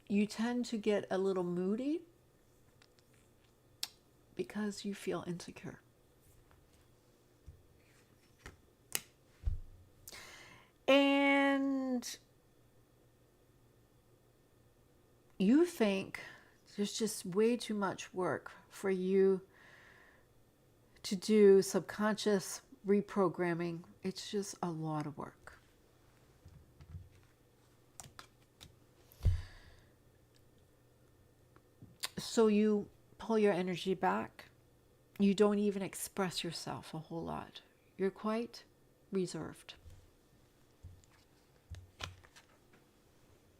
You tend to get a little moody because you feel insecure. And you think there's just way too much work for you to do subconscious reprogramming. It's just a lot of work. So you pull your energy back. You don't even express yourself a whole lot. You're quite reserved.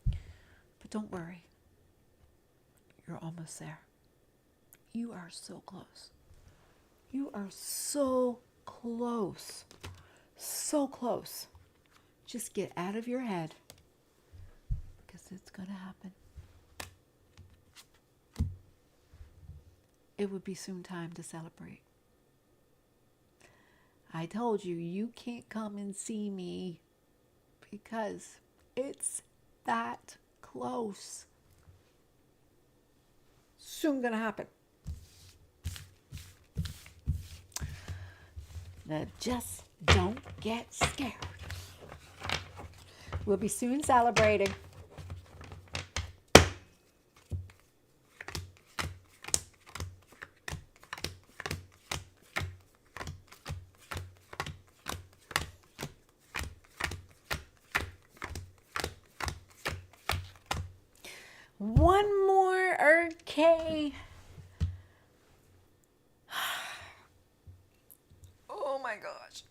But don't worry. You're almost there. You are so close. You are so close. So close. Just get out of your head, because it's going to happen. It would be soon time to celebrate. I told you, you can't come and see me because it's that close. Soon gonna happen. Now just don't get scared. We'll be soon celebrating. One more, okay. Oh my gosh.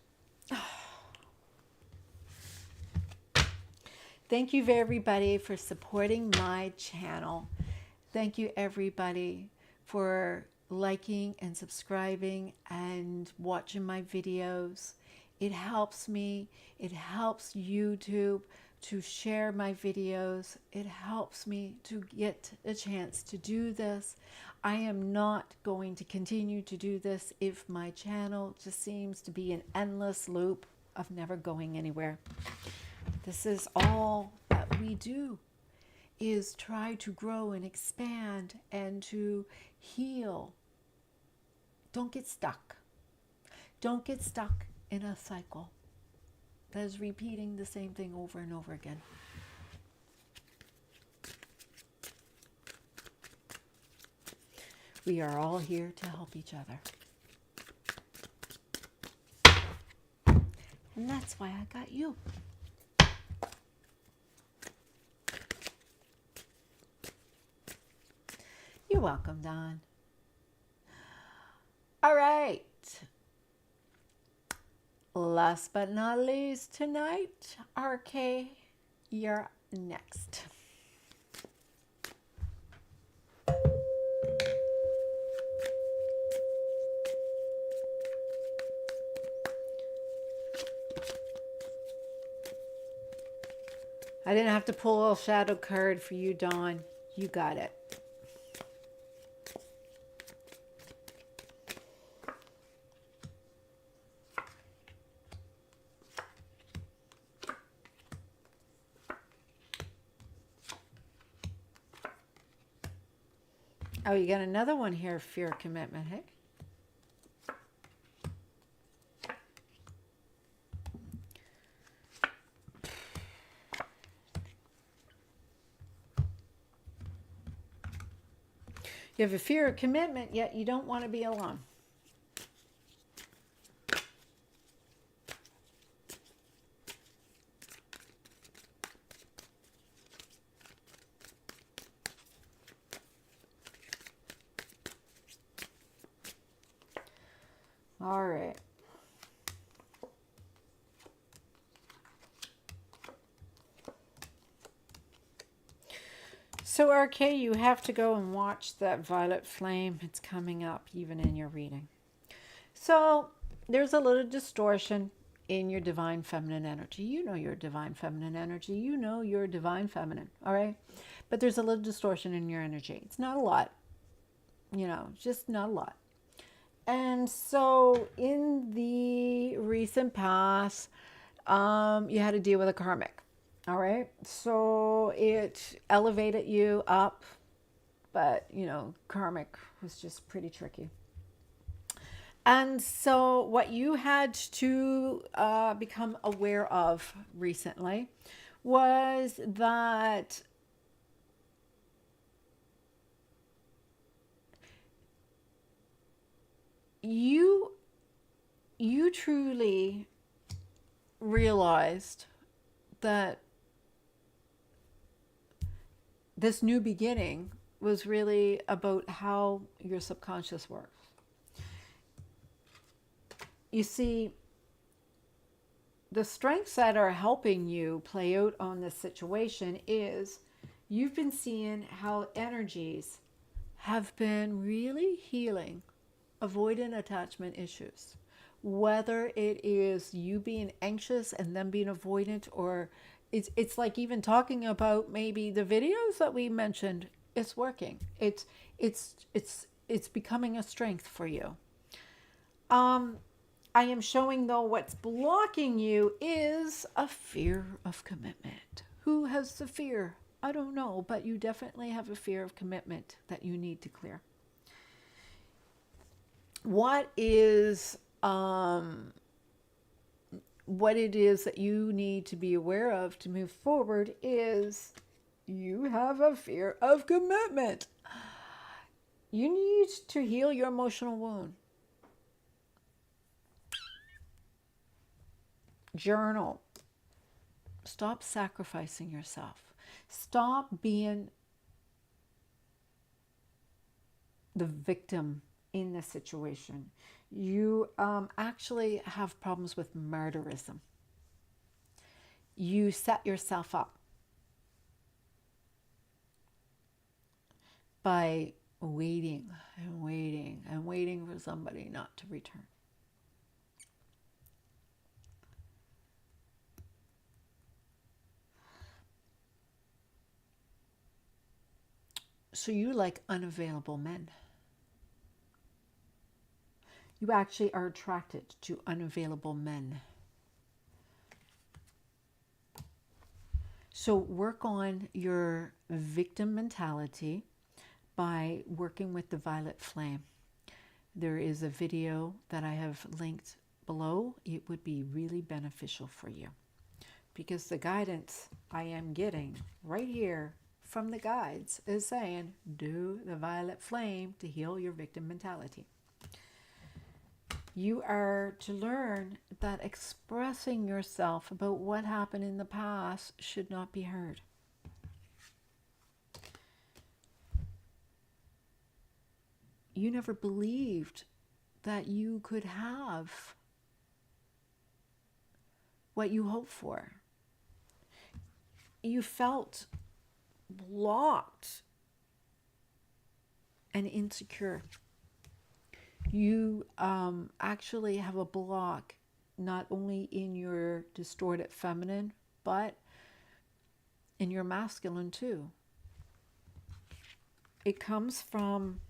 Thank you everybody for supporting my channel. Thank you everybody for liking and subscribing and watching my videos. It helps me. It helps YouTube to share my videos. It helps me to get a chance to do this. I am not going to continue to do this if my channel just seems to be an endless loop of never going anywhere. This is all that we do, is try to grow and expand and to heal. Don't get stuck. Don't get stuck in a cycle that is repeating the same thing over and over again. We are all here to help each other. And that's why I got you. You're welcome, Don. All right. Last but not least tonight, RK, you're next. I didn't have to pull a little shadow card for you, Dawn. You got it. Oh, you got another one here, fear of commitment, hey? You have a fear of commitment, yet you don't want to be alone. All right. So, RK, you have to go and watch that violet flame. It's coming up even in your reading. So, there's a little distortion in your divine feminine energy. You know your divine feminine energy. You know your divine feminine, all right? But there's a little distortion in your energy. It's not a lot, just not a lot. And so, in the recent past, you had to deal with a karmic. All right. So it elevated you up, but karmic was just pretty tricky. And so, what you had to become aware of recently was that you you truly realized that this new beginning was really about how your subconscious works. You see, the strengths that are helping you play out on this situation is you've been seeing how energies have been really healing avoidant attachment issues. Whether it is you being anxious and them being avoidant, or it's like even talking about maybe the videos that we mentioned, it's working. It's becoming a strength for you. I am showing though what's blocking you is a fear of commitment. Who has the fear? I don't know, but you definitely have a fear of commitment that you need to clear. What it is that you need to be aware of to move forward is you have a fear of commitment. You need to heal your emotional wound. Journal. Stop sacrificing yourself. Stop being the victim in this situation. You actually have problems with murderism. You set yourself up by waiting and waiting and waiting for somebody not to return. So you like unavailable men. You actually are attracted to unavailable men. So work on your victim mentality by working with the violet flame. There is a video that I have linked below. It would be really beneficial for you because the guidance I am getting right here from the guides is saying do the violet flame to heal your victim mentality. You are to learn that expressing yourself about what happened in the past should not be heard. You never believed that you could have what you hoped for. You felt blocked and insecure. You actually have a block not only in your distorted feminine, but in your masculine too. It comes from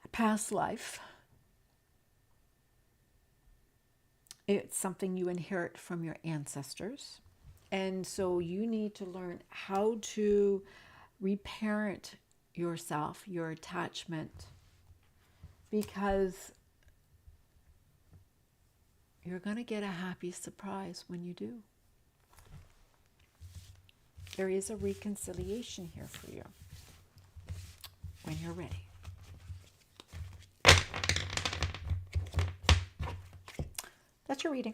a past life. It's something you inherit from your ancestors. And so you need to learn how to reparent yourself, your attachment, because you're going to get a happy surprise when you do. There is a reconciliation here for you when you're ready. That's your reading.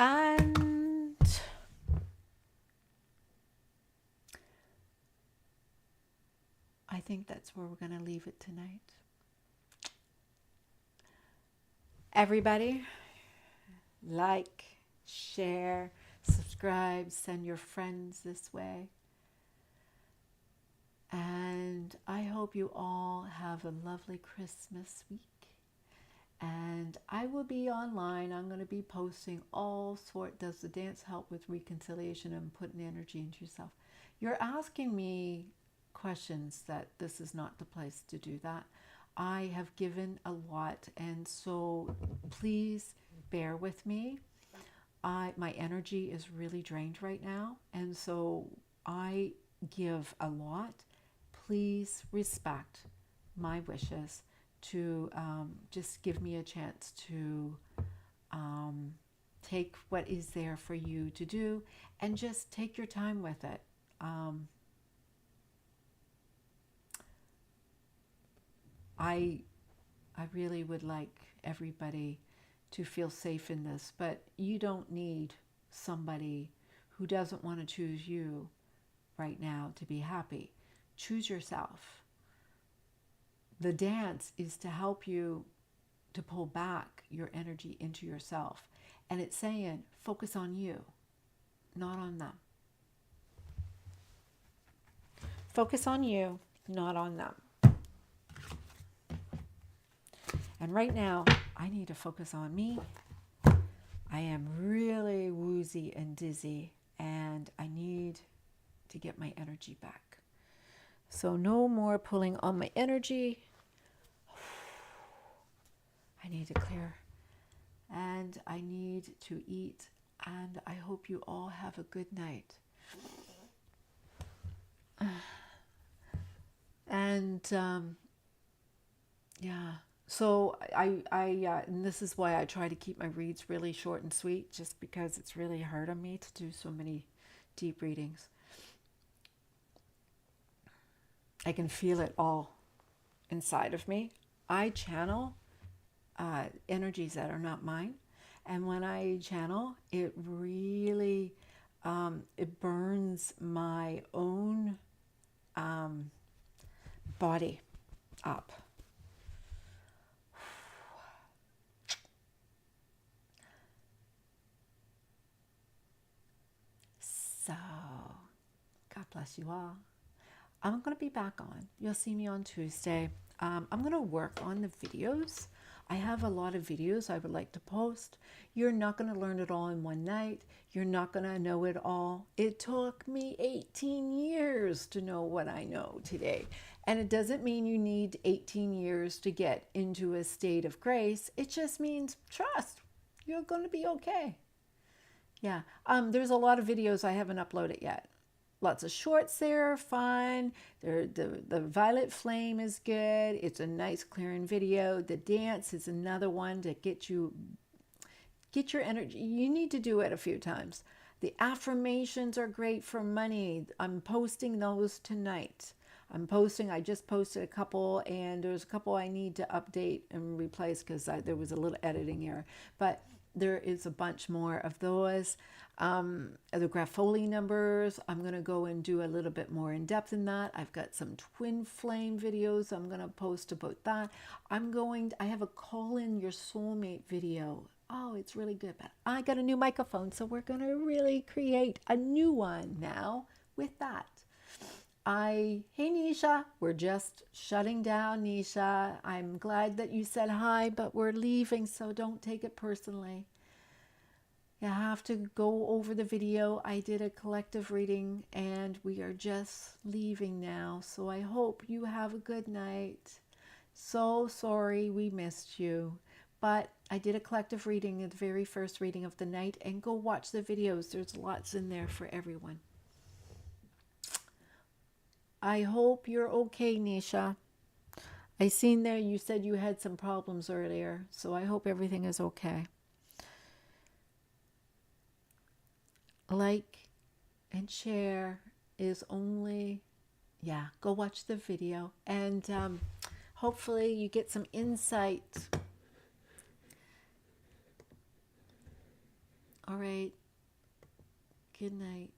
And I think that's where we're going to leave it tonight. Everybody, like, share, subscribe, send your friends this way. And I hope you all have a lovely Christmas week. And I will be online. I'm going to be posting all sorts. Does the dance help with reconciliation and putting energy into yourself? You're asking me questions that this is not the place to do that. I have given a lot, and so please bear with me. My energy is really drained right now, and so I give a lot. Please respect my wishes to just give me a chance to take what is there for you to do and just take your time with it. I really would like everybody to feel safe in this, but you don't need somebody who doesn't want to choose you right now to be happy. Choose yourself. The dance is to help you to pull back your energy into yourself. And it's saying, focus on you, not on them. Focus on you, not on them. And right now, I need to focus on me. I am really woozy and dizzy, and I need to get my energy back. So no more pulling on my energy. I need to clear, and I need to eat, and I hope you all have a good night. And yeah, so I and this is why I try to keep my reads really short and sweet, just because it's really hard on me to do so many deep readings. I can feel it all inside of me. I channel energies that are not mine, and when I channel, it really it burns my own body up. So, God bless you all. I'm going to be back on. You'll see me on Tuesday. I'm going to work on the videos. I have a lot of videos I would like to post. You're not going to learn it all in one night. You're not going to know it all. It took me 18 years to know what I know today. And it doesn't mean you need 18 years to get into a state of grace. It just means trust. You're going to be okay. Yeah. There's a lot of videos I haven't uploaded yet. Lots of shorts there, fun. The violet flame is good. It's a nice clearing video. The dance is another one to get your energy. You need to do it a few times. The affirmations are great for money. I'm posting those tonight. I just posted a couple, and there's a couple I need to update and replace because there was a little editing error. But there is a bunch more of those. The Grapholi numbers, I'm going to go and do a little bit more in depth in that. I've got some twin flame videos I'm going to post about that. I have a call in your soulmate video. Oh, it's really good. But I got a new microphone, so we're going to really create a new one now with that. Hey Nisha, we're just shutting down, Nisha. I'm glad that you said hi, but we're leaving, so don't take it personally. You have to go over the video. I did a collective reading, and we are just leaving now, so I hope you have a good night. So sorry we missed you, but I did a collective reading at the very first reading of the night, and go watch the videos. There's lots in there for everyone. I hope you're okay, Nisha. I seen there you said you had some problems earlier, so I hope everything is okay. Like and share is only, go watch the video, and hopefully you get some insight All right. Good night.